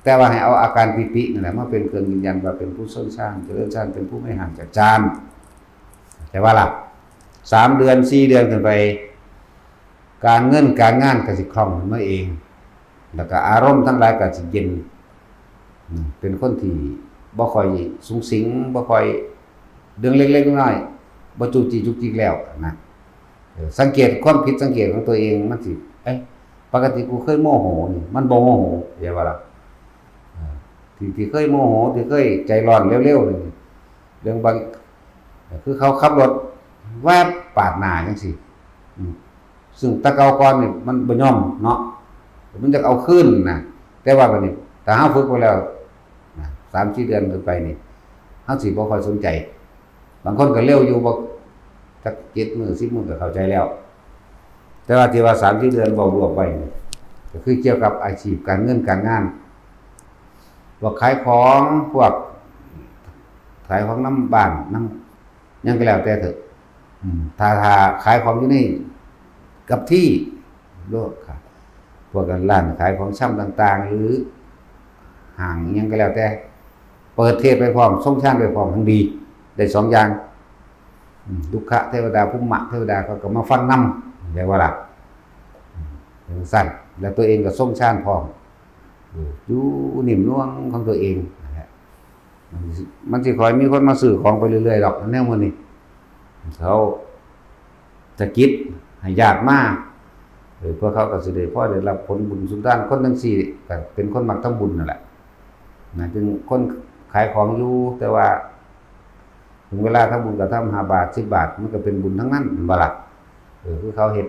Speaker 1: แต่ว่าให้เอาอาการปิตินั่นแหละมาเป็นเครื่องยืนยันว่าเป็นผู้ทรงฌานเจริญฌานเป็นผู้ไม่ห่างจากฌานแต่ว่าล่ะ3เดือน4เดือนขึ้นไปการเงินการงานก็สิคล่องมาเองแล้วก็อารมณ์ทั้งหลายก็สิเย็นเป็นคนที่บ่ค่อยสุงสิงบ่ค่อยเรื่องเล็กๆน้อยๆบ่จุกจิกจุกจิกแล้วนะสังเกตความผิดสังเกตของตัวเองมันสิปกติกูเคยโมโหนี่มันบ่โมโหอย่าว่าล่ะที่เคยโมโหที่เคยใจร้อนเร็วๆนี่เรื่องบางคือเขาขับรถแวบปาดหน้าจังซี่ซึ่งตะเกาก่อนนี่มันบ่ยอมเนาะมันจะเอาคืนนะแต่ว่าบัดนี้ถ้าเฮาฝึกไปแล้วนะ3-4 เดือนขึ้นไปนี่เฮาสิบ่ค่อยสนใจบางคนก็เร็วอยู่บ่จัก7 มื้อ10 มื้อก็เข้าใจแล้วแต่ว่าที่ว่า3-4 เดือนเว้ารวบไว้ก็คือเกี่ยวกับอาชีพการเงินการงานพวกขายของพวกขายของน้ำบ้านน้ำยังก็แล้วแต่เถอะถ้าขายของอยู่นี่ กับที่โลดครับพวกกันร้านขายของชำต่างๆหรือห้างยังก็แล้วแต่เปิดเทศไปพร้อมส่งชาติไปพร้อมทั้งดีได้2อย่างดุขะเทวดาภูมิมะเทวดาเขาก็มาฟังนำแปลว่าล่ะอย่างสั้นแล้วตัวเองก็ส่งชาติพร้อมอยู่นิ่มนวลของตัวเองมันสิคอยมีคนมาซื้อของไปเรื่อยๆดอกแนวมื้อนี้เขาจะคิดให้ยากมากพวกเขาก็สิได้พอได้รับผลบุญสุนทานคนจังซี่ก็เป็นคนมักทำบุญนั่นแหละนะจึงคนขายของอยู่แต่ว่าถึงเวลาทำบุญก็ทำ5 บาท10 บาทมันก็เป็นบุญทั้งนั้นบ่ล่ะคือเขาเฮ็ด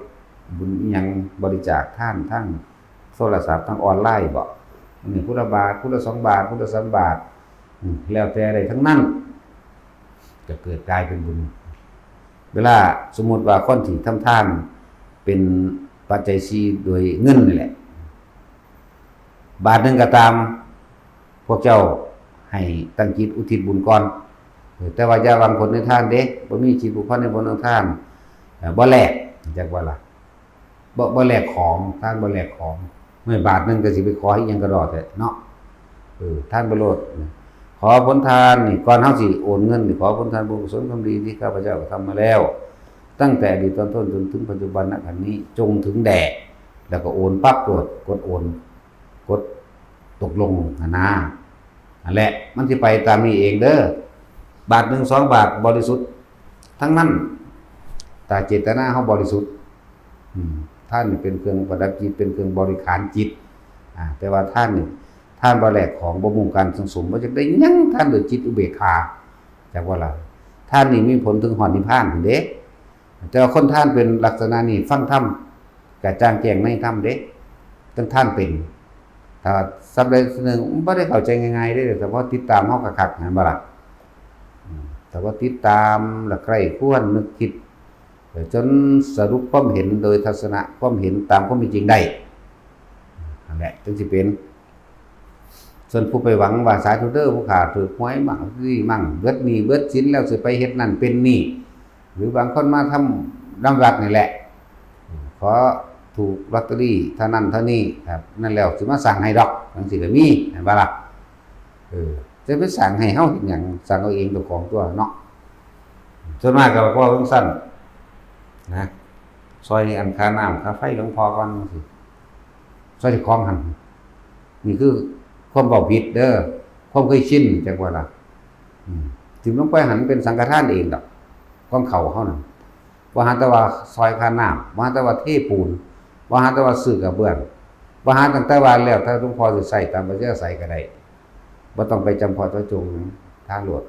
Speaker 1: บุญอีหยังบริจาคทานทั้งโทรศัพท์ทั้งออนไลน์บ่นี่พุทธบาทพุทธ2 บาทพุทธ3 บาทแล้วแต่ได้ทั้งนั้นจะเกิดกลายเป็นบุญเวลาสมมุติว่าคนที่ทำทานเป็นปัจจัย4โดยเงินนี่แหละบาทนึงก็ตามพวกเจ้าให้ตั้งจิตอุทิศบุญก่อนแต่ว่าอย่าหวังผลในทานเด้บ่มีจิตผูกพันในบุญในทานบ่แลกจักว่าล่ะบ่แลกของทานบ่แลกของไม่บาทนึงก็สิไปขออีหยังก็ดอกแท้เนาะทานบ่โลดขอผลทานนี่ก่อนเฮาสิโอนเงินนี่ขอผลทานบุญกุศลความดีที่ข้าพเจ้าทำมาแล้วตั้งแต่อดีตตอนต้นจนถึงปัจจุบันณขณะนี้จงถึงแด่แล้วก็โอนปั๊บโลดกดโอนกดตกลงนั่นแหละมันสิไปตามนี้เองเด้อบาท1 2 บาทบริสุทธิ์ทั้งนั้นแต่เจตนาเฮาบริสุทธิ์ท่านนี่เป็นเครื่องประดับจิตเป็นเครื่องบริขารจิตแต่ว่าท่านนี่ท่านบ่แลกของบ่มุ่งการสังสมบ่จักได้หยังท่านด้วยจิตอุเบกขาจักว่าล่ะท่านนี่มีผลถึงหอนิพพานพุ่นเด้แต่ว่าคนท่านเป็นลักษณะนี้ฟังธรรมกะจ่างแจ้งในธรรมเด้ตั้งท่านเป็นถ้าสับใดนึงบ่ได้เข้าใจง่ายๆเด้เฉพาะติดตามเฮาคักๆนั่นบ่ล่ะแต่ว่าติดตามและใคร่ครวญนึกคิดจนสรุปความเห็นโดยทัศนะความเห็นตามความเป็นจริงได้นั่นแหละจึงสิเป็นส่วนผู้ไปหวังว่าสาธุเด้อผู้ขาถูกหวยมั่งนี่มั่งเบิดหนี้เบิดสินแล้วสิไปเฮ็ดนั่นเป็นหนี้หรือบางคนมาทำรางวัลนี่แหละขอถูกลอตเตอรี่เท่านั้นเท่านี้ครับนั่นแล้วสิมาสั่งให้ดอกจังซี่ก็มีเห็นบ่ล่ะจะไปสั่งให้เฮาเฮ็ดหยังสั่งเอาเองเจ้าของตัวเนาะส่วนมากก็พอเพิ่งสั้นนะซอยอันค่าน้ำค่าไฟหลวงพ่อก่อนสิซอยเจ้าของหั่นนี่คือความเว้าผิดเด้อความเคยชินจักว่าล่ะถึงลงไปหันเป็นสังฆทานเองดอกของเขาเฮานั่นบ่หาแต่ว่าซอยค่าน้ำบ่หาแต่ว่าเทปูนบ่หาแต่ว่าซื้อกระเบื้องบ่หาตั้งแต่ว่าแล้วถ้าหลวงพ่อสิใช้ตามปัจจัยใส่ก็ได้บ่ต้องไปจำเพาะเจาะจงทางโลด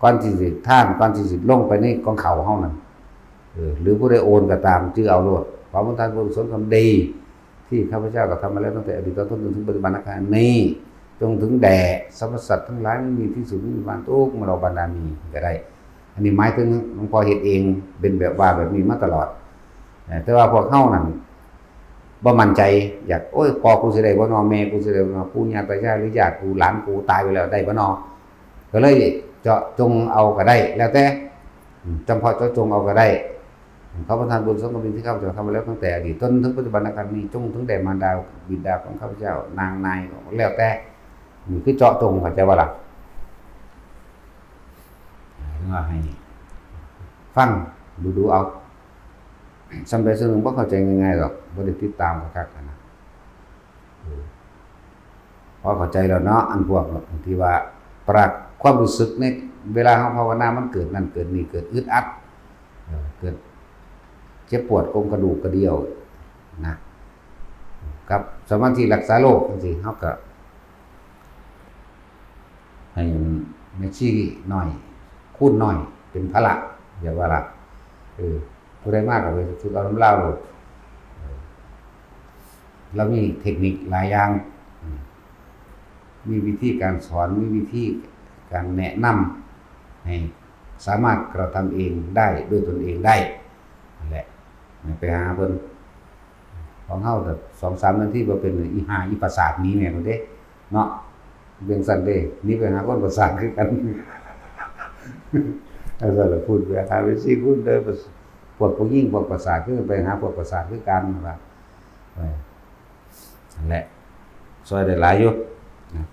Speaker 1: ก่อนที่สิท่านก่อนที่สิลงไปในของเขาเฮานั่นหรือผู้ใดโอนก็ตามชื่อเอาโลดขอบุญทานบุญกุศลความดีที่ข้าพเจ้าก็ทำมาแล้วตั้งแต่อดีตตอนต้นจนถึงปัจจุบันขณะนี้จงถึงแด่สรรพสัตว์ทั้งหลายไม่มีที่สุดไม่มีวันทุกข์มาเราบรรดามีก็ได้อันนี้หมายถึงหลวงพ่อเฮ็ดเองเป็นแบบว่าแบบนี้มาตลอดแต่ว่าพวกเฮานั่นบ่มั่นใจอยากโอ้ยพ่อกูสิได้บ่น้อแม่กูสิได้บ่น้อปู่ย่าตายายหรือญาติกูหลานกูตายไปแล้วได้บ่น้อก็เลยเจาะจงเอาก็ได้แล้วแต่จำเพาะเจาะจงเอาก็ได้ขอประทานบุญสมบูรณ์ที่ข้าพเจ้าทำมาแล้วตั้งแต่อดีตจนถึงปัจจุบันขณะนี้จงถึงแด่มารดาบิดาของข้าพเจ้านางนายแล้วแต่นี่คือเจาะจงเข้าใจบ่ล่ะว่าให้ฟังดูเอาสำใดซึ่งบ่เข้าใจง่ายๆหรอกบ่ได้ติดตามคักๆนะพอเข้าใจแล้วเนาะอันพวกที่ว่าปรากความรู้สึกในเวลาเฮาภาวนามันเกิดนั่นเกิดนี่เกิดอึดอัดเกิดเจ็บปวดกรงกระดูกกระเดี่ยวนะครับสมาธิรักษาโรคจังซี่เฮาก็ให้แม่ชีน้อยคูณน้อยเป็นพละอย่าว่าล่ะผู้ใดมากก็ไปฝึกเอาน้ำเล่าแล้วมีเทคนิคหลายอย่างมีวิธีการสอนมีวิธีการแนะนำให้สามารถกระทำเองได้ด้วยตนเองได้นั่นแหละไปหาเพิ่นของเฮาแต่ 2-3 นาทีบ่เป็นอีหาอีประสาทนี้แม่นเด้เนาะเรื่องสั่นเด้นี่ไปหาคนประสาทคือกันอาจารย์พูดไปหาไปสิคุณเด้อ พวกผู้ยิ่งพวกประสาทคือไปหาพวกประสาทคือกันว่านั่นแหละซอยได้หลายอยู่นะ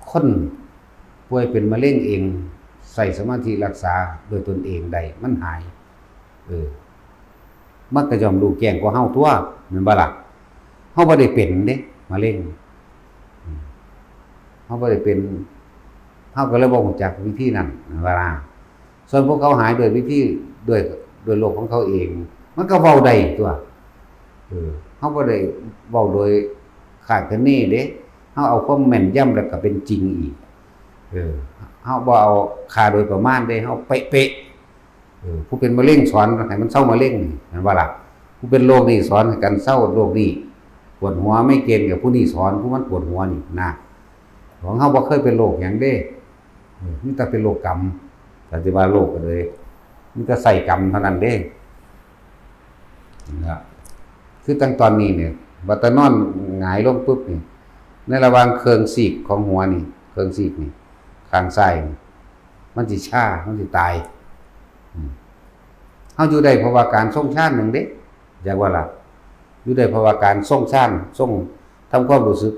Speaker 1: คนป่วยเป็นมะเร็งเองใส่สมาธิรักษาโดยตนเองได้มันหายมันก็ยอมรู้แจ้งกว่าเฮาตัวแม่นบ่ล่ะเฮาบ่ได้เป็นเด้มะเร็งเฮาบ่ได้เป็นเฮาก็เลยบ่รู้จักวิธีนั้นว่าล่ะส่วนพวกเขาหายโดยวิธีด้วยโลกของเขาเอง มันก็เว้าได้ตัวเฮาบ่ได้เว้าโดยคาดคะเนเด้เฮาเอาความแม่นยำแล้วก็เป็นจริงอีกเฮาบ่เอาค่าโดยประมาณเด้เฮาเป๊ะๆผู้เป็นมะเร็งสอนให้มันเซามะเร็งนี่แม่นบ่ล่ะผู้เป็นโรคนี้สอนให้กันเซาโรคนี้ปวดหัวไม่เกณฑ์กับผู้นี้สอนผู้มันปวดหัวนี่นะของเฮาบ่เคยเป็นโรคหยังเด้มีแต่เป็นโรคกรรมปฏิบัติโรคก็เลยมันก็ใส่กรรมเท่านั้นเด้นะคือตั้งตอนนี้เนี่ยบัดตะนอนหงายลงปุ๊บนี่ในระหว่างเครื่องซีกของหัวนี่เครื่องซีกนี่ข้างซ้ายนี่มันสิชามันสิตายเฮาอยู่ได้เพราะว่าการทรงฌานนึงเด้อยากว่าล่ะอยู่ได้เพราะว่าการทรงฌานทรงทำความรู้สึก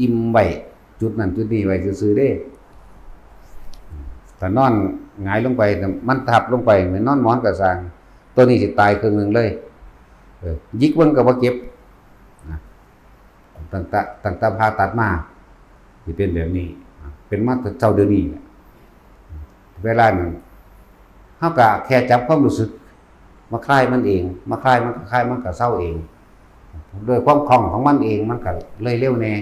Speaker 1: อิ่มไว้จุดนั้นจุดนี้ไว้ซื่อๆเด้ถ้านอนหงายลงไปมันทับลงไปเหมือนนอนหมอนกระสังตัวนี้สิตายครึ่งนึงเลยยิกเบิ่งก็บ่เจ็บนะตั้งแต่ผ่าตัดมาสิเป็นแบบนี้เป็นมาแต่เจ้าเดี๋ยวนี้เวลานั้นเฮาก็แค่จับความรู้สึกมาคลายมันเองมาคลายมันก็คลายมันก็เศร้าเองโดยความคล่องของมันเองมันก็เลยเร็วแน่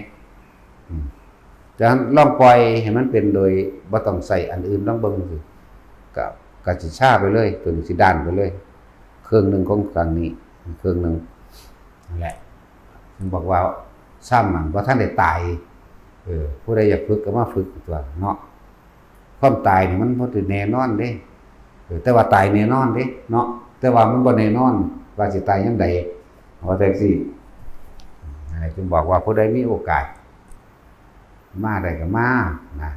Speaker 1: จะลองปล่อยให้มันเป็นโดยบ่ต้องใส่อันอื่นลองเบิ่งสิก็สิชาไปเลยตัวนี้สิด้านไปเลยเครื่องนึงของครั้งนี้เครื่องนึงนั่นแหละผมบอกว่าซ้ำมันบ่ทันได้ตายผู้ใดอยากฝึกก็มาฝึกตัวเนาะความตายนี่มันบ่ได้แน่นอนเด้แต่ว่าตายแน่นอนเด้เนาะแต่ว่ามันบ่แน่นอนว่าสิตายยามใดว่าแต่สิจึงบอกว่าผู้ใดมีโอกาสมาได้ก็มานะ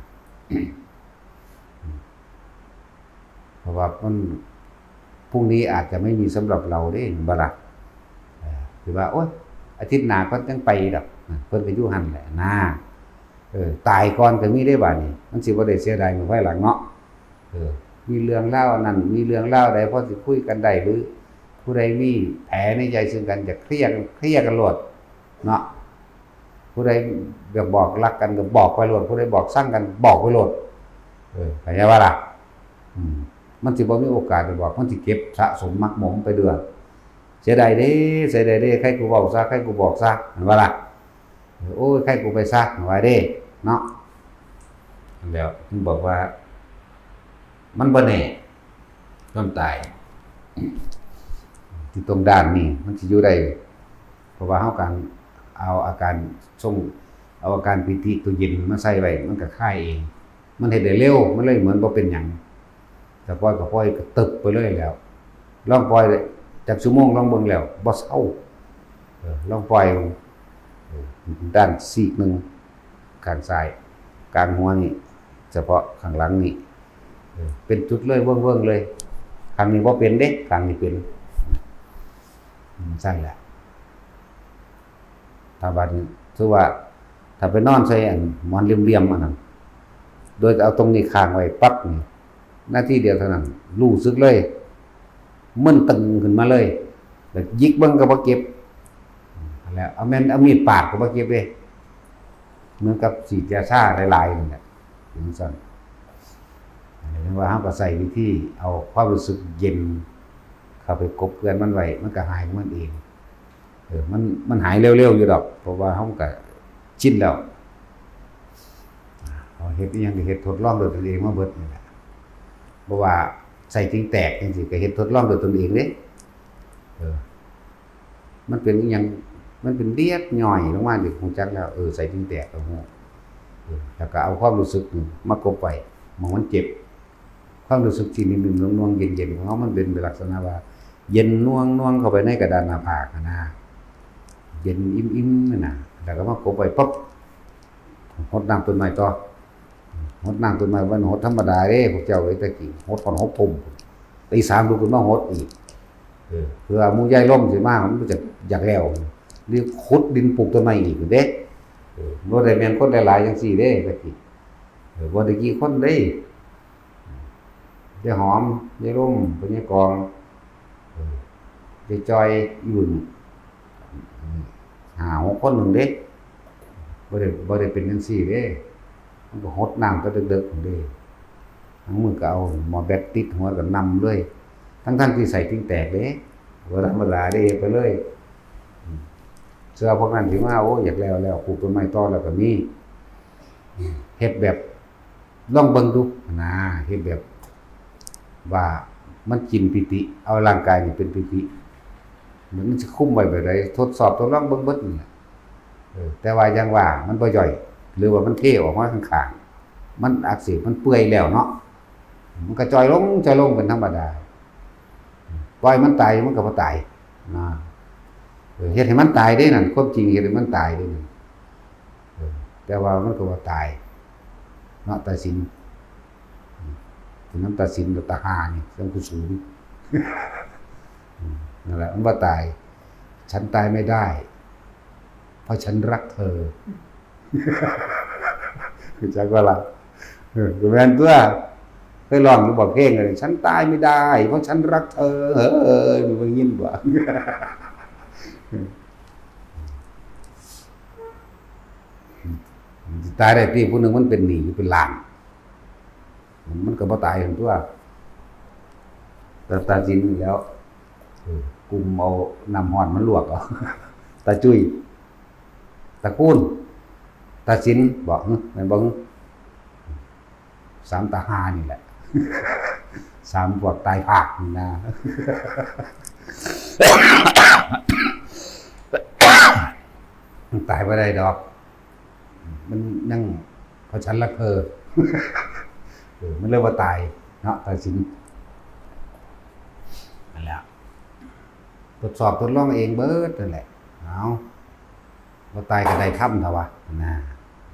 Speaker 1: เพราะว่ามันพรุ่งนี้อาจจะไม่มีสำหรับเราเด้บ่ล่ะคือว่าโอ๊ยอาทิตย์หน้าก็จังไปดอกเพิ่นก็อยู่หั่นแหละนะตายก่อนก็มีได้บัดนี้มันสิบ่ได้เสียดายมื้อภายหลังเนาะมีเรื่องเล่านั่นมีเรื่องเล่าใดพอสิคุยกันได้หรือผู้ใดมีแผลในใจซึ่งกันจะเคลียร์กันโลดเนาะผู้ใดก็บอกรักกันก็บอกไปโลดผู้ใดบอกสั่งกันบอกไปโลดเข้าใจว่าล่ะมันสิบ่มีโอกาสได้บอกมันสิเก็บสะสมมักหมมไปเดือเสียดายเด้ใครกูเว้าซะใครกูบอกซะเห็นว่าล่ะโอ้ยใครกูไปซะว่าเด้เนาะแล้วถึงบอกว่ามันบ่แน่ความตายที่ตรงด้านนี้มันสิอยู่ได้เพราะว่าเฮาการเอาอาการเอาอาการปิติตัวเย็นมาใส่ไว้มันก็คลายเองมันเฮ็ดได้เร็วมันเลยเหมือนบ่เป็นหยังแต่ปล่อยก็ปล่อยก็ตึกไปเลยแล้วลองปล่อยจักชั่วโมงลองเบิ่งแล้วบ่เซาลองปล่อยด้านซีกนึงข้างซ้ายกลางหัวนี่เฉพาะข้างหลังนี่เป็นจุดเลยเวิ้งๆเลยข้างนี้บ่เป็นเด้ข้างนี้เป็นซั่นแหละถ้าบัดนี้ถือว่าถ้าไปนอนใส่อันหมอนเหลี่ยมๆอันนั้นโดยเอาตรงนี้ค้างไว้ปั๊บนี่หน้าที่เดียวเท่านั้นรู้สึกเลยมึนตึงขึ้นมาเลยแล้วยิกเบิ่งก็บ่เก็บแล้วเอามีดปาดก็บ่เก็บเด้เหมือนกับฉีดยาชาหลายๆนั่นแหละถึงซั่นเรียกว่าเฮาก็ใส่วิธีเอาความรู้สึกเย็นเข้าไปกบเกลื่อนมันไว้มันก็หายของมันเองมันหายเร็วๆอยู่ดอกเพราะว่าเฮาก็ชินแล้วเฮ็ดอีหยังก็เฮ็ดทดลองด้วยตัวเองมาเบิดนี่แหละบ่ว่าใส่ทิ้งแตกจังซี่ก็เฮ็ดทดลองด้วยตนเองเด้มันเป็นอีหยังมันเป็นเลียดย่อยลงมาดิฮู้จักแล้วใส่ทิ้งแตกก็ฮู้แล้วก็เอาความรู้สึกมากบไว้มองมันเจ็บความรู้สึกที่นิ่มๆนวลๆเย็นๆของเฮามันเป็นลักษณะว่าเย็นน่วงๆเข้าไปในกระดานหน้าผากนะเย็นอิ่มๆนั่นน่ะแล้วก็มากบไว้ปั๊บรดน้ำต้นไม้ต่อรดน้ำต้นไม้วันรดธรรมดาเด้พวกเจ้าไอ้ตะกี้รดก่อนรดพุ่ม ตีสามลุกขึ้นมาหดอีกเพื่อหมู่ใหญ่ล่มสิมามันจะอยากแล้วหรือขุดดินปลูกต้นไม้อีกเด้บ่ได้แม่นคนหลายๆจังซี่เด้ตะกี้บ่ได้กี่คนเด้ยายหอมยายร่มเพิ่นยายกองยายจอยอยู่5-6คนนึงเด้บ่ได้เป็นจังซี่เด้มันก็หดน้ำก็ดึกๆพุ่นเด้ทั้งมือก็เอาหมอแบตติดหัวก็นำเลยทั้งที่ใส่ทิ้งแตกเด้บ่ธรรมดาเด้ไปเลยเสื้อพวกนั้นสิมาโอ้อยากแล้วปลูกต้นไม้ต่อแล้วก็มีเฮ็ดแบบลองเบิ่งดูนะเฮ็ดแบบว่ามันกินปิติเอาร่างกายนี่เป็นปิติมันจะคุ้มไว้แบบใดทดสอบทดลองเบิ่งเบิดนี่แต่ว่าอย่างว่ามันบ่ย่อยหรือว่ามันเทออกมาข้างๆมันอักเสบมันเปื่อยแล้วเนาะมันก็จอยลงเป็นธรรมดาปล่อยมันตายมันก็บ่ตายนะเฮ็ดให้มันตายได้นั่นความจริงเฮ็ดให้มันตายได้นั่นแต่ว่ามันก็บ่ตายเนาะตาสินน้ำตาสินหรือตาหานี่เรื่องกุศลนั่นแหละมันบ่ตายฉันตายไม่ได้เพราะฉันรักเธอคือจักว่าล่ะแม่นตัวเคยร้องอยู่บ่เพลงเลยฉันตายไม่ได้เพราะฉันรักเธอมันยินบ่ตายได้ที่ผู้หนึ่งมันเป็นหนี้เป็นล้านมันก็บ่ตายทั้งตัวแต่ตาจินแล้วกุมเอาน้ำร้อนมันลวกเอาตาจุ้ยตะกูลตาจินบอกแม่นบ่สามตาหานี่แหละสามพวกตายภาคนี่นะมันตายบ่ได้ดอกมันนั่งเพราะฉันรักเธอมันเรียกว่าตายเนาะตายสินนั่นแหละทดสอบทดลองเองเบิดนั่นแหละเอาว่าตายก็ได้ค่ำเถอะวะนะ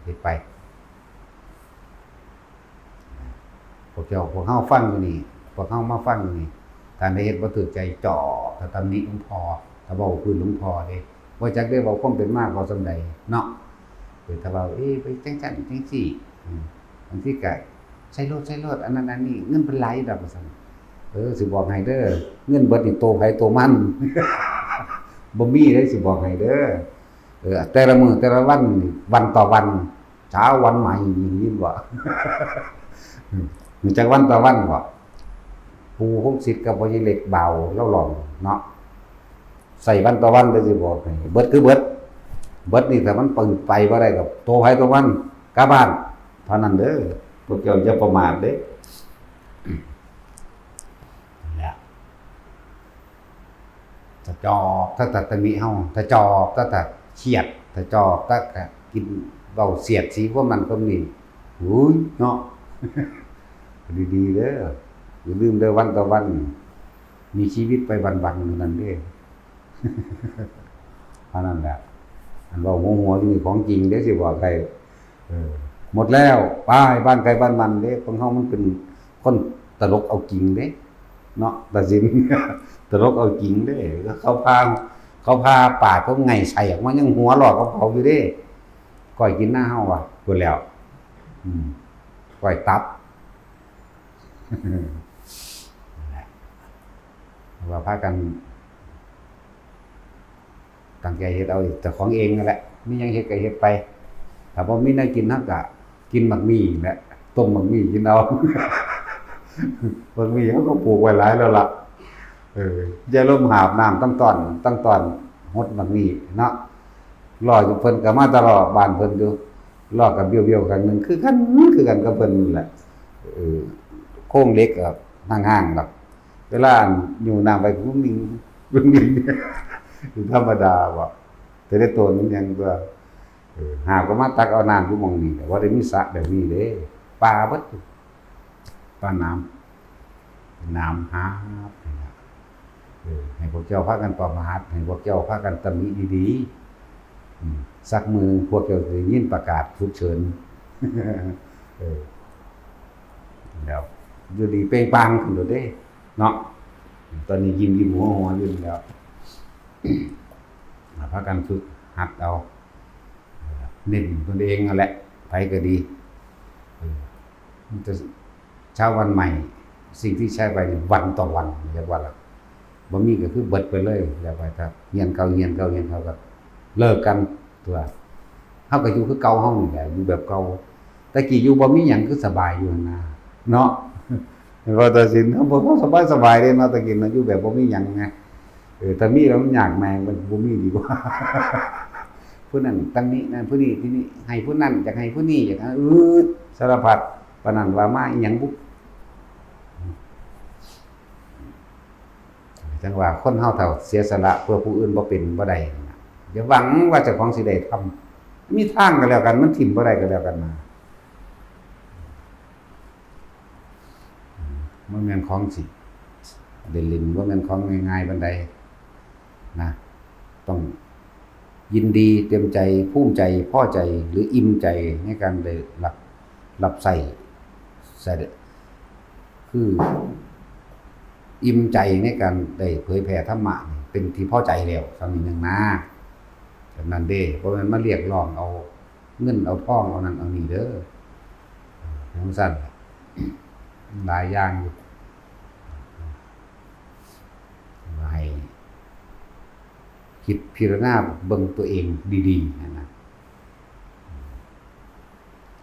Speaker 1: เฮ็ดไปพวกเฮาฟังอยู่นี่พวกเฮามาฟังอยู่นี่การได้เฮ็ดบ่ถูกใจจ่อถ้าตำหนิหลวงพ่อถ้าเว้าพื้นหลวงพ่อเด้บ่จักได้เว้าความเป็นมาพอส่ำใดเนาะถ้าเว้าไปจังซั่นจังซี่บางทีก็ใช้รถอันนั้นอันนี้เงินเป็นหลายดอกว่าซั่นสิบอกให้เด้อเงินเบิดนี่โตไผโตมันบ่มีเด้สิบอกให้เด้อแต่ละมื้อแต่ละวันวันต่อวันเช้าวันใหม่ยินบ่มีจักวันต่อวันบ่ปู่คงสิทธิ์กับบ่ยิเล็กเบาเล่าหลองเนาะใส่วันต่อวันได้สิบอกให้เบิดคือเบิดนี่ถ้ามันปึงไปบ่ได้ก็โตไผโตมันกลับบ้านเท่านั้นเด้อพวกเจ้าอย่าประมาทเด้แล้วถ้าจอกถ้าตัดตะมิเฮาถ้าจอกถ้าตัดเครียดถ้าจอกถ้ากินเบาเสียดสีพวกมันก็มีอุ้ยเนาะดีๆเด้ออย่าลืมเด้อวันต่อวันมีชีวิตไปวันๆนั่นเด้เพราะนั่นแหละอันว่าหัวอยู่นี่ของจริงเด้สิบอกใครหมดแล้วป้ายบ้านใครบ้านมันเด้ของเฮามันเป็นคนตลกเอาจริงเด้เนาะตัดสินตลกเอาจริงเด้เขาพาปาดเขาไงใส่ออกมายังหัวหลอกเขาอยู่เด้ก้อยกินหน้าเฮาว่ะพูดแล้วก้อยตับว่าพากันตั้งใจเฮ็ดเอาแต่ของเองนั่นแหละมีหยังเฮ็ดก็เฮ็ดไปถ้าบ่มีแนวกินเฮาก็กินหมักหมี่แหละต้มหมักหมี่กินเอาหมักหมี่เฮาก็ปลูกไว้หลายแล้วล่ะอย่าลมหาบน้ำตั้งตอนหดหมักหมี่เนาะรออยู่เพิ่นก็มาตลอดบ้านเพิ่นอยู่รอกับเบี้ยวๆกันนึงคือกันกับเพิ่นนั่นแหละโค้งเล็กกับห่างๆแบบเวลาอยู่น้ำไปรุ่งนิ่งธรรมดาว่ะแต่ได้ตัวมันยังตัวหาก็มาตักเอาน้ำกูมองนี่แต่ว่าได้มีสระแบบนี้เด้ปลาเบิดปลาน้ำหาให้พวกเจ้าพากันประมาทให้พวกเจ้าพากันตำหนิดีๆสักมือพวกเจ้าจะยินประกาศฉุกเฉินแล้วอยู่ดีเป้งปังขึ้นโดดเด้ เนาะตอนนี้ยิ้มหัวอยู่แล้วพากันฝึกหัดเอาเน้นตนเองนั่นแหละไปก็ดีมันจะเช้าวันใหม่ สิ่งที่ใช้ไปวันต่อวันเรียกว่าละบ่มีก็คือเบิดไปเลยแล้วไปครับเฮียนเก่าก็เลิกกันตัวเฮาก็อยู่คือเก่าเฮานี่แหละอยู่แบบเก่าแต่กี้อยู่บ่มีหยังคือสบายอยู่นะเนาะพอตัดสินเฮาบ่สบายเด้เนาะตะกี้เนาะอยู่แบบบ่มีหยังไงแต่มีแล้วมันยากแมงมันบ่มีดีกว่าผู้นั้นตั้งนี้นั่นผู้นี้ที่นี่ให้ผู้นั้นอยากให้ผู้นี้อยากสารพัดปานนั้นว่ามาอีหยังบุจังว่าคนเฮาเฒ่าเสียสละเพื่อผู้อื่นบ่เป็นบ่ได้อย่าหวังว่าเจ้าของสิได้ทำมีทางก็แล้วกันมันถิ่มบ่ได้ก็แล้วกันมามันแม่นของสิได้ลิ้นบ่แม่นของง่ายๆปานใดนะต้องยินดีเต็มใจภูมิใจพอใจหรืออิ่มใจในการได้รับใส่คืออิ่มใจในการได้เผยแผ่ธรรมะเป็นที่พอใจแล้วสำนึกนะแบบนั้นเด้เพราะมันมาเรียกร้องเอาเงินเอาทองเอานั้นเอานี่เด้อทั้งสั้นหลายอย่างอยู่ให้คิดพิจารณาเบิ่งตัวเองดีๆนะ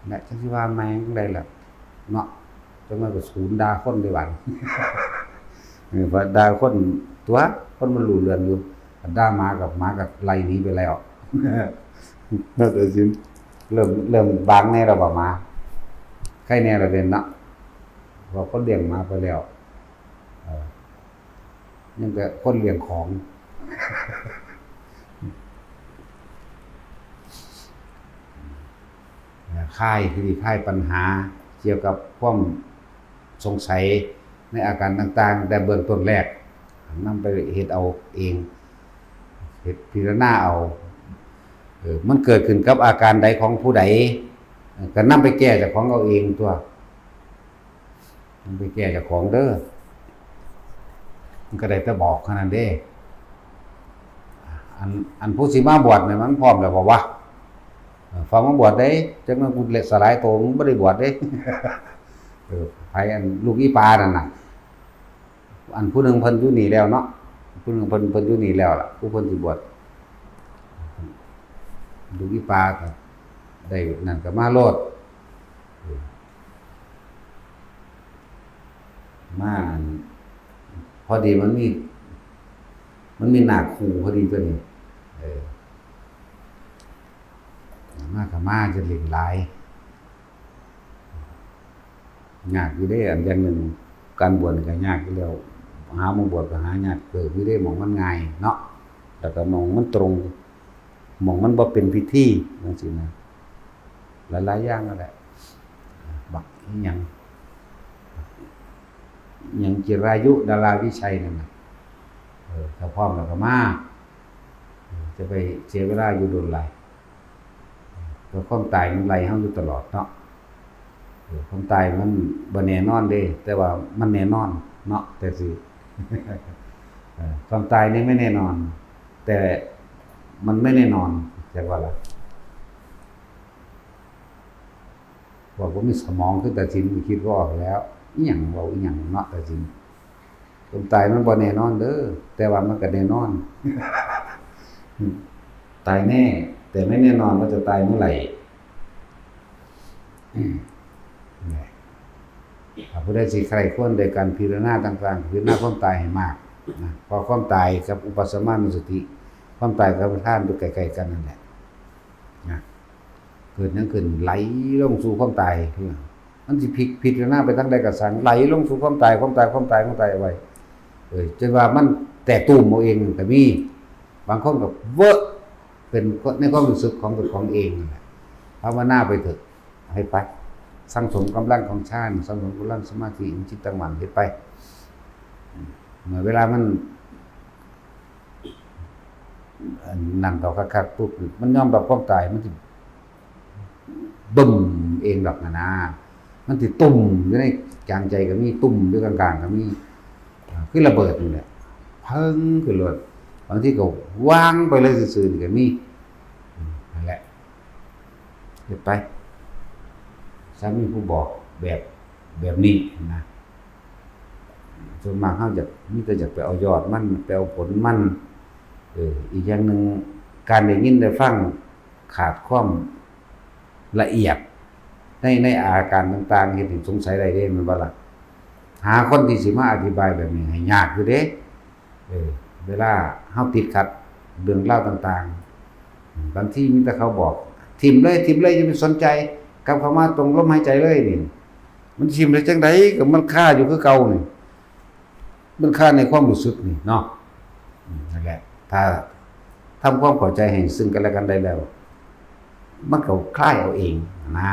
Speaker 1: และจังสิว่าแม่งได้ล่ะเนาะจังว่าก็ศูนย์ด่าคนได้หวันพอด่าคนตัวคนมันรู้เรื่องอยู่ด่าหมากับไล่หนีไปแล้วนั่นแต่สิเริ่มบางแน่แล้วบ่หมาใครแน่ละเป็นเนาะเพราะคนเลี้ยงหมาไปแล้วยังแต่คนเลี้ยงของค่ายปัญหาเกี่ยวกับความสงสัยในอาการต่างๆแต่เบื้องต้นแรกนำไปเฮ็ดเอาเองเฮ็ดพิจารณาเอามันเกิดขึ้นกับอาการใดของผู้ใดก็นำไปแก้จากของเอาเองตัวนำไปแก้จากของเด้อมันก็ได้แต่บอกขนาดนั้นเด้อันผู้สิมาบวชเนี่ยมันพร้อมแล้วบ่วะฟังมาบวชได้จังนั้นกูเละสลายโตมึงบ่ได้บวชเด้ไผอันลูกอีปานั่นน่ะอันผู้นึงเพิ่นอยู่นี่แล้วเนาะผู้นึงเพิ่นอยู่นี่แล้วล่ะผู้เพิ่นสิบวชลูกอีปาก็ได้นั่นก็มาโลดมาพอดีมันมีหน้าครูพอดีตัวนี้มากับมาจะเล่นหลายยากอยู่ได้อันอย่างหนึ่งการบวชก็ยากอยู่แล้วหาหมู่บวชก็หายากเกิดอยู่ได้หม่องมันง่ายเนาะแล้วก็หม่องมันตรงหม่องมันบ่เป็นพิธีจังซี่นะหลายๆอย่างนั่นแหละบักอีหยังจิรายุดาราวิชัยนั่นน่ะถ้าพร้อมแล้วก็มาจะไปเสียเวลาอยู่โดนหลายเพราะความตายมันไล่เฮาอยู่ตลอดเนาะความตายมันบ่แน่นอนเด้แต่ว่ามันแน่นอนเนาะแต่สิความตายนี่ไม่แน่นอนแต่มันไม่แน่นอนจักว่าล่ะว่าบ่มีสมองคือตัดสินคิดว่าออกแล้วอีหยังเว้าอีหยังเนาะตัดสินความตายมันบ่แน่นอนเด้อแต่ว่ามันก็แน่นอนตายแน่แต่ไม่แน่นอนว่าจะตายเมื่อไหร่ผู้ใดสิใครควรโดยการพิจารณาต่างๆพิจารณาความตายให้มากนะพอความตายกับอุปสมานุสติความตายกับท่านอยู่ใกล้ๆกันนั่นแหละนะเกิดยังขึ้นไหลลงสู่ความตายมันสิพิจารณาไปทางใดก็สั่งไหลลงสู่ความตายไว้จนว่ามันแตกตูมเอาเองก็มีบางคนก็เวอะเป็นในความรู้สึกของตัวของเองนั่นแหละภาวนาไปเถอะให้ไปสร้างสมกำลังของฌานสร้างสมกำลังสมาธิจิตตั้งมั่นเฮ็ดไปเมื่อเวลามันนั่งต่อคักๆปุ๊บมันยอมรับความตายมันสิบึ้มเองดอกนะมันสิตุ่มอยู่ในกลางใจก็มีตุ่มอยู่กลางๆก็มี คือระเบิดนี่แหละเพิ่งขึ้นรถบางทีก็วางไปเลยซื่อๆนี่ก็มีนั่นแหละเฮ็ดไปสามีผู้บอกแบบนี้นะส่วนมากเฮาจะมีแต่อยากไปเอายอดมันไปเอาผลมันอีกอย่างหนึ่งการได้ยินได้ฟังขาดความละเอียดในอาการต่างๆเฮ็ดให้สงสัยได้เด้แม่นบ่ล่ะหาคนที่สิมาอธิบายแบบนี้ให้ยากอยู่เด้เวลาเฮาติดขัดเรื่องราวต่างๆบางทีมีแต่เขาบอกทิ่มเลยอย่าไปสนใจกลับเข้ามาตรงลมหายใจเลยนี่มันทิ่มได้จังได๋ก็มันคาอยู่คือเก่านี่มันคาในความรู้สึกนี่เนาะนั่นแหละถ้าทำความเข้าใจให้ซึ่งกันและกันได้แล้วมันก็คลายเอาเองนะ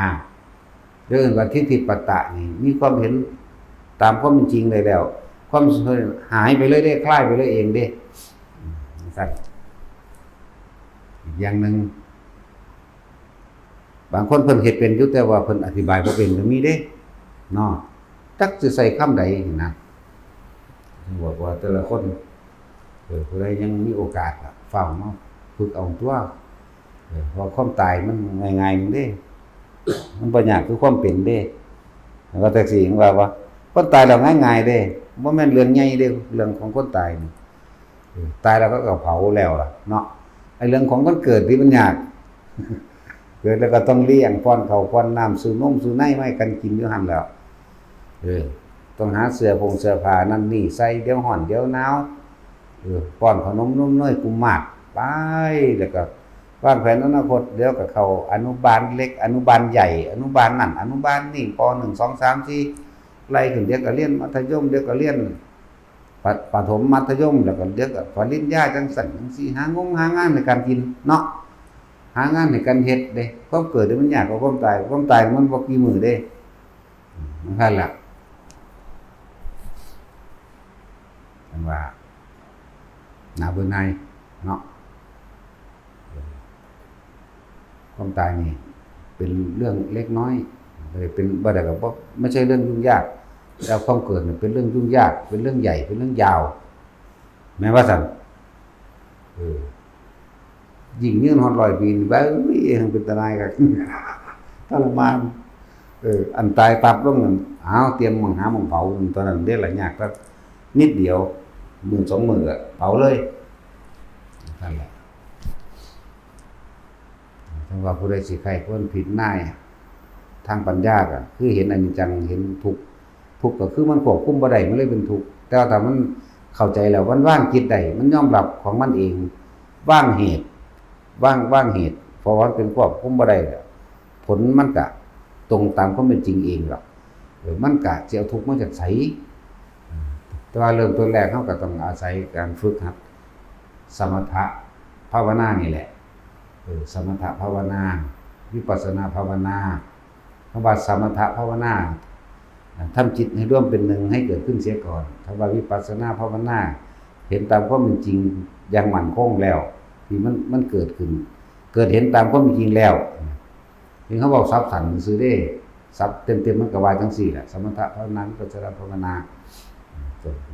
Speaker 1: เรื่องว่าทิฏฐิปัตตะนี่มีความเห็นตามความเป็นจริงเลยแล้วความหายไปเลยได้คลายไปเลยเองเด้สักอีกอย่างหนึ่งบางคนเพิ่นเฮ็ดเป็นอยู่แต่ว่าเพิ่นอธิบายบ่เป็นก็มีเด้เนาะจักสิใส่คำใดนะบอกว่าแต่ละคนผู้ใดยังมีโอกาสเฝ้าเนาะฝึกเอาตัวเพราะความตายมันง่ายๆนึงเด้มันบ่ยากคือความเป็นเด้แล้วก็แท็กซี่ว่าคนตายแล้วง่ายๆเด้บ่แม่นเรื่องใหญ่เด้เรื่องของคนตายนี่ตายแล้วก็เผาแล้วล่ะเนาะไอ้เรื่องของคนเกิดที่มันยากเกิดแล้วก็ต้องเลี้ยงป้อนข้าวป้อนน้ำซื้อนมซื้อไนมาให้กันกินอยู่หั่นแล้วต้องหาเสื้อผ้านั่นนี่ใส่เดี๋ยวร้อนเดี๋ยวหนาวป้อนขนมนมเนยกุมมาศไปแล้วก็วางแผนอนาคตเดี๋ยวก็เข้าอนุบาลเล็กอนุบาลใหญ่อนุบาลนั่นอนุบาลนี่ป.1 2 3 4ไล่ขึ้นเดี๋ยวก็เรียนมัธยมเดี๋ยวก็เรียนประถมมัธยมแล้วก็เดี๋ยวก็ปริญญาจังซั่นจังซี่หางานในการกินเนาะหางานในการเฮ็ดเด้ความเกิดมันยากกว่าความตายมันบ่กี่มื้อเด้มันคั่นล่ะอันว่าน่าเบื่อหน่ายเนาะความตายนี่เป็นเรื่องเล็กน้อยเป็นบ่ได้ก็ไม่ใช่เรื่องยุ่งยากแต่ความเกิดเนี่ยเป็นเรื่องยุ่งยากเป็นเรื่องใหญ่เป็นเรื่องยาวแม้ว่าซั่นยิ่งยืนฮอด100 ปีเบ้ยเป็นตาหนายก็ทรมานอันตายปั๊บลงนั่นเตรียมหม้องหาหม้องเผาตอนนั้นเด้หลายยากก็นิดเดียวมื้อ2 มื้อเผาเลยนั่นแหละถ้าว่าผู้ใดสิใครคนผิดนายทางปัญญาก็คือเห็นอนิจจังเห็นทุกข์ก็คือมันควบคุมบ่ได้มันเลยเป็นทุกข์แต่ว่าถ้ามันเข้าใจแล้วมันว่างจิตได้มันยอมรับของมันเองว่างเหตุว่างเหตุเพราะว่าเป็นควบคุมบ่ได้ผลมันก็ตรงตามความเป็นจริงเองหรอกมันก็สิเอาทุกข์มาจากไสแต่ว่าเริ่มต้นแรกเฮาก็ต้องอาศัยการฝึกหัดสมถะภาวนานี่แหละสมถะภาวนาวิปัสสนาภาวนาคำว่าสมถะภาวนาทำจิตให้ร่วมเป็นหนึ่งให้เกิดขึ้นเสียก่อนคำว่าวิปัสสนาภาวนาเห็นตามความเป็นจริงอย่างมั่นคงแล้วที่มันเกิดขึ้นเกิดเห็นตามความเป็นจริงแล้วถึงเขาบอกทรัพย์สันซื้อได้ทรัพย์เต็มมันก็ว่าจังซี่แหละสมถะภาวนาวิปัสสนาภาวนา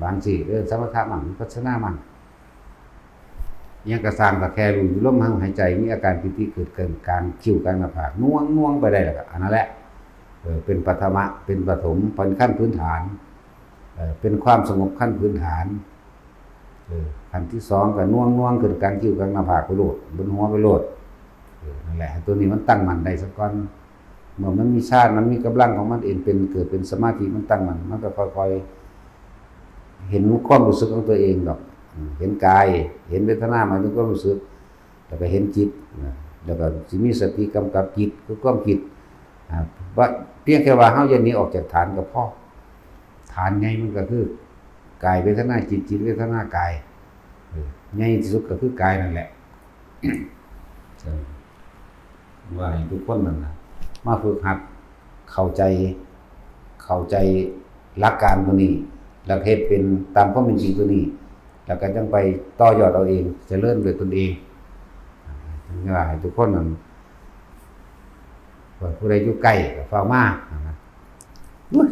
Speaker 1: บางสิสมถะมั่งวิปัสสนามั่งยังกระสร้างก็แค่รู้อยู่ลมหายใจมีอาการปิติเกิดเกินกลางคิ้วกลางหน้าผากน่วงไปได้แล้วก็อันนั้นแหละเป็นปฐมะเป็นปฐมเป็นขั้นพื้นฐานเป็นความสงบขั้นพื้นฐานขั้นที่2ก็น่วงเกิดกลางคิ้วกลางหน้าผากไปโลดบนหัวไปโลดนั่นแหละตัวนี้มันตั้งมั่นได้สักก่อนเมื่อมันมีชาติมันมีกำลังของมันเองเป็นเกิดเป็นสมาธิมันตั้งมั่นมันก็ค่อยๆเห็นความรู้สึกของตัวเองดอกเห็นกายเห็นเวทนามาถึงความรู้สึกแล้วก็เห็นจิตแล้วก็สิมีสติกำกับจิตคือความคิดว่าเพียงแค่ว่าเฮาอย่าหนีออกจากฐานก็พอฐานใหญ่มันก็คือกายเวทนาจิตเวทนากายใหญ่ที่สุดก็คือกายนั่นแหละว่าให้ทุกคนนั่นมาฝึกหัดเข้าใจหลักการตัวนี้แล้วเฮ็ดเป็นตามความเป็นจริงตัวนี้แล้วก็จังไปต่อยอดเอาเองเจริญด้วยตนเองว่าให้ทุกคนนั้นผู้ใดอยู่ใกล้ก็เฝ้ามา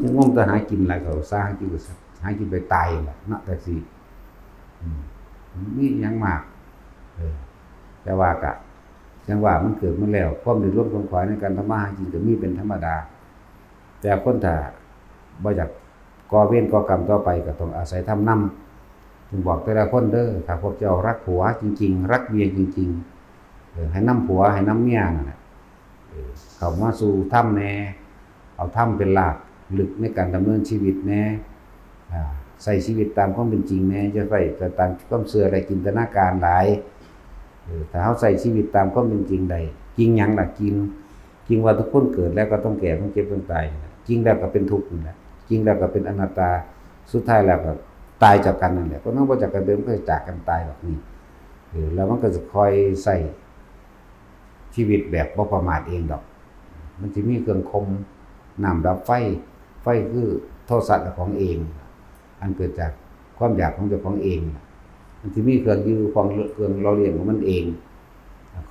Speaker 1: ยังงมตะหากินหลายเขาสร้างกินก็ หากินไปตายแหละเนาะแต่สินี่ยังมากแต่ว่ากะจังว่ามันเกิดมาแล้วความเดือดร้อนคนขวายในการทำมาหากินก็มีเป็นธรรมดาแต่คนถ้าบ่อยากก่อเวรก่อกรรมต่อไปก็ต้องอาศัยทำนำถึงบอกแต่ละคนเด้อถ้าพวกเจ้ารักผัวจริงๆรักเมียจริงๆให้นำผัวให้นำเมียนั่นแหละเข้ามาสู่ถ้ำแน่เอาถ้ำเป็นหลักลึกในการดำเนินชีวิตแน่ใส่ชีวิตตามความเป็นจริงแน่จะใส่ตามความเชื่อและจินตนาการหลายถ้าเฮาใส่ชีวิตตามความเป็นจริงใดจริงหยังล่ะจริงว่าทุกคนเกิดแล้วก็ต้องแก่ต้องเจ็บต้องตายจริงแล้วก็เป็นทุกข์นั่นแหละจริงแล้วก็เป็นอนัตตาสุดท้ายแล้วก็ตายจากกันนั่นแหละเพราะนั้นบ่จากกันเดิมก็จากกันตายแบบนี้แล้วมันก็จะคอยใส่ชีวิตแบบบ่ประมาทเองดอกมันสิมีเครื่องคมน้ำดับไฟคือโทสะของเองอันเกิดจากความอยากของเจ้าของเองมันสิมีเครื่องอยู่ของเครื่องเราเรียนของมันเอง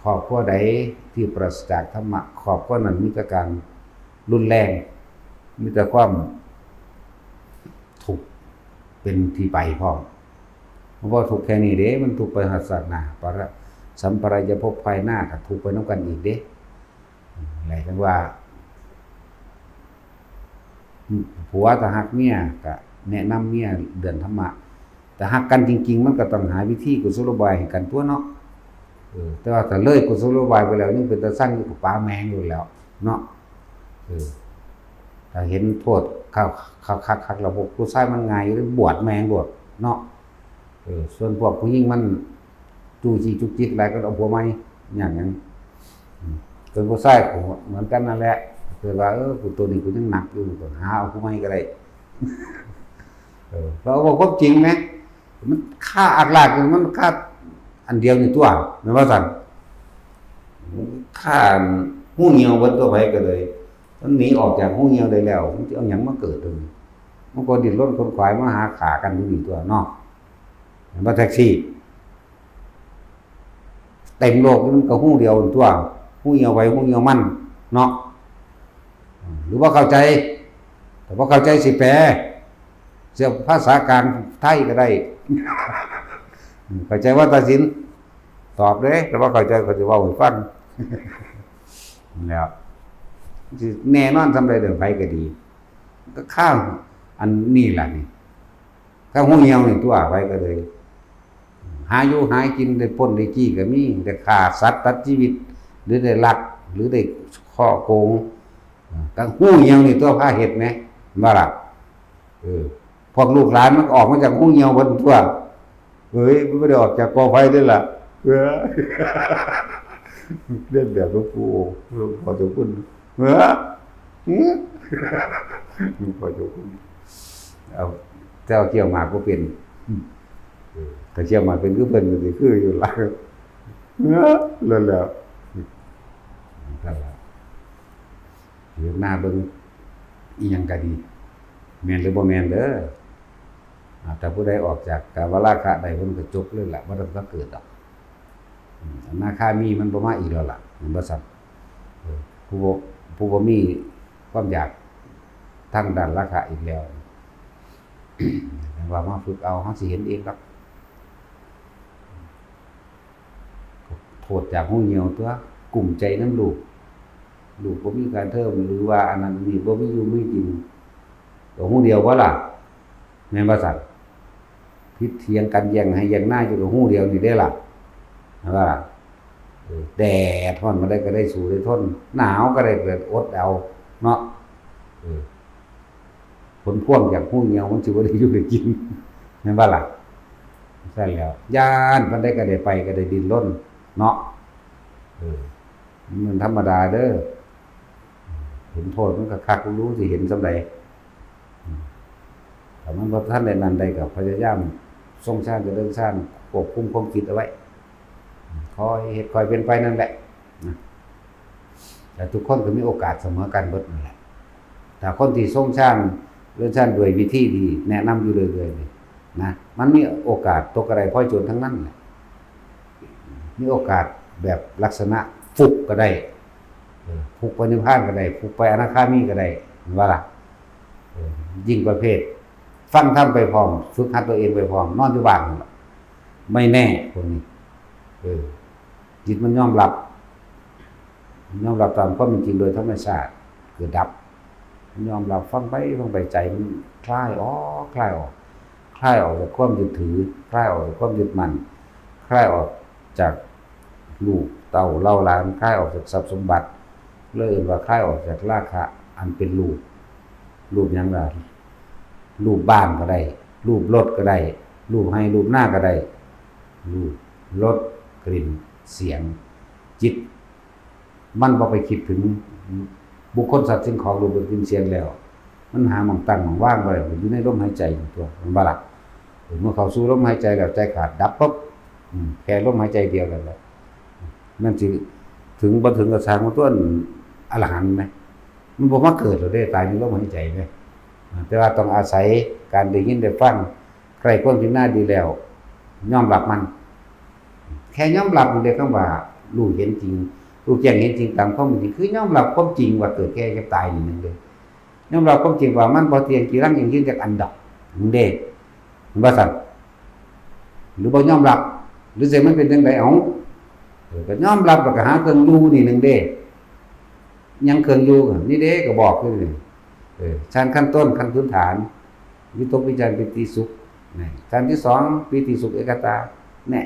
Speaker 1: ครอบครัวใดที่ปราศจากธรรมะครอบครัวนั้นมีแต่การรุนแรงมีแต่ความทุกข์เป็นที่ไปพร้อมเพราะว่าทุกข์แค่นี้เด้มันทุกข์ไปหัสสนาสัมปรายภพภายหน้าก็ทุกข์ไปนำกันอีกเด้อะไรจังว่าผัวถ้าฮักเมียก็แนะนำเมียเดินธรรมะแต่ฮักกันจริงๆมันก็ต้องหาวิธีกุศโลบายให้กันตัวเนาะแต่ว่าถ้าเลยกุศโลบายไปแล้วยังเป็นตาสั่งอยู่กับป้าแมงอยู่แล้วเนาะถ้าเห็นโทษคักระบบผู้ชายมันง่ายบวชแมงบวชเนาะส่วนพวกผู้หญิงมันจู้จี้จุกจิกอะไรก็เอาผัวใหม่อย่างนั้นส่วนผู้ชายก็เหมือนกันนั่นแหละคือว่ากูตัวนี้กูยังหนักอยู่ก็หาเอาผู้ใหม่ก็ได้เราบอกความจริงไหมมันฆ่าอักลากมันฆ่าอันเดียวในตัวไม่ว่าสั่นฆ่าหูเหี่ยวบนตัวไปก็เลยมันหนีออกจากหูเหี่ยวได้แล้วมันจะเอาหยังมาเกิดเลยมันก็ดิ้นรนคนขวายมาหาขากันอยู่นี่ตัวนอกเห็นว่าแท็กซี่เต็มโลกมันก็หูเดียวตัวหูเหี่ยวไปหูเหี่ยวมันเนาะหรือว่าเข้าใจแต่ว่าเข้าใจสิแปลเสียภาษากลางไทยก็ได้เข้าใจว่าตัดสินตอบเลยแต่ว่าเข้าใจก็จะว่าให้ฟังแล้วแน่นอนทำอะไรเดิมไปก็ดีก็ข้าวอันนี้แหละนี่ถ้าหูเหี่ยวนี่ตัวไปก็เลยหาอยู่หากินได้ปล้นได้จี้ก็มีได้ฆ่าสัตว์ตัดชีวิตหรือได้ลักหรือได้ข้อโกงก็หูเหี่ยวนี่ตัวพาเห็ดไหมว่าล่ะพวกลูกหลานมันออกมาจากหูเหี่ยวบนทั่วเฮ้ยมันไม่ได้ออกจากกอไฟด้วยล่ะเล่นแบบหลวงปู่หลวงพ่อเจ้าคุณพอเจ้าคุณเอาเจ้าเกี่ยวหมากก็เป็นแต่เกี่ยวหมากเป็นคือเพิ่นก็สิคืออยู่ล่ะแล้วเดี๋ยวหน้าเบิ่งอีหยังก็ดีแม่นหรือบ่แม่นเด้อแต่ผู้ใดออกจากกามราคะได้เพิ่นก็จบเลยล่ะบ่ต้องเกิดดอกอนาคามีมันบ่มาอีกแล้วล่ะมันบ่ซับผู้บ่มีความอยากทางด้านราคะอีกแล้วว่ามาฝึกเอาเฮาสิเห็นเองครับโทษจากหูเหี่ยวตัวกลุ่มใจนำลูกบ่มีการเทิมหรือว่าอันนั้นนี่บ่มีอยู่มีกินตัวหูเดียวบ่ล่ะแม่นบ่ซั่นพิษเถียงกันแย่งให้แย่งหน้าอยู่กับหูเดียวนี่ได้ล่ะว่าแดดร้อนมาได้ก็ได้สู้ได้ทนหนาวก็ได้เกิดอดเอาเนาะผลพ่วงจากหูเหี่ยวมันสิบ่ได้อยู่ได้กินแม่นบ่ล่ะใช่แล้วย่านมันได้ก็ได้ไปก็ได้ดิ้นรนเนาะมันธรรมดาเด้อเห็นโทษมันก็คักรู้สิเห็นสำใดแต่มันบ่ทันได้นั้นใดก็พยายามทรงชาติเจริญชาติควบคุมความคิดเอาไว้คอยเฮ็ดคอยเป็นไปนั่นแหละแต่ทุกคนก็มีโอกาสเสมอกันเบิดนั่นแหละแต่คนที่ทรงชาติเรื่องชาติด้วยวิธีที่แนะนำอยู่เรื่อยๆนี่นะมันมีโอกาสตกอะไรพ้อยโจรทั้งนั้นแหละมีโอกาสแบบลักษณะฟุกก็ได้ฟุกไปนิพพานก็ได้ฟุกไปอนาคามีก็ได้ว่าล่ะยิ่งประเภท ฟังทำไปพร้อมฝึกหัดตัวเองไปพร้อมนอนอยู่บ้านนั่นล่ะไม่แน่พวกนี้จิตมันยอมรับตามความเป็นจริงโดยธรรมชาติคือดับมันยอมรับฟังไปใจมันคลายออกคลายออกจากความยึดถือคลายออกจากความยึดมั่นคลายออกจากลูกเต่าเล่าหลานคลายออกจากทรัพย์สมบัติเลยว่าคลายออกจากราคะอันเป็นรูปหยังล่ะรูปบ้านก็ได้รูปรถก็ได้รูปให้รูปหน้าก็ได้รูปรสกลิ่นเสียงจิตมันบ่ไปคิดถึงบุคคลสัตว์สิ่งของรูปรสกลิ่นเสียงแล้วมันหาหม่องตั้งหม่องว่างบ่ได้อยู่ในลมหายใจตัวมันบ่ล่ะเมื่อเข้าสู่ลมหายใจแล้วใจขาดดับปุ๊บแค่ลมหายใจเดียวแล้วนั่นสิถึงบ่ถึงกระสางของตัวอรหันต์มั้ยมันบ่มาเกิดหรอกเด้ตายในลมหายใจเด้แต่ว่าต้องอาศัยการได้ยินได้ฟังใครคนที่น่าดีแล้วยอมรับมันแค่ยอมรับมันเดียวคำว่ารู้เห็นจริงรู้แจ้งเห็นจริงตามความเป็นจริงคือยอมรับความจริงว่าเกิดแก่เจ็บตายนี่นึงเด้ยอมรับความจริงว่ามันบ่เที่ยงกี่รั้งอย่างยืนจากอันดับนึงเด้ว่าซั่นหรือบ่ยอมรับหรือสิมันเป็นจังได๋เอ้าก็ยอมรับแล้วก็หาเครื่องอยู่นี่นึงเด้ยังเครื่องอยู่นี่เด้ก็บอกคือชั้นขั้นต้นขั้นพื้นฐานวิตกวิจารปิติสุขชั้นที่2ปิติสุขเอกตาเนี่ย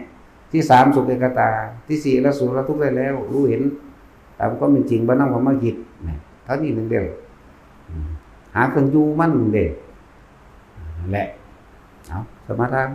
Speaker 1: ที่3สุขเอกตาที่4ละสุขละทุกข์ได้แล้วรู้เห็นตามความเป็นจริงบ่นำความมาคิดเท่านี้นึงเด้หาเครื่องอยู่มันนึงเด้แหละเอาสมาทาน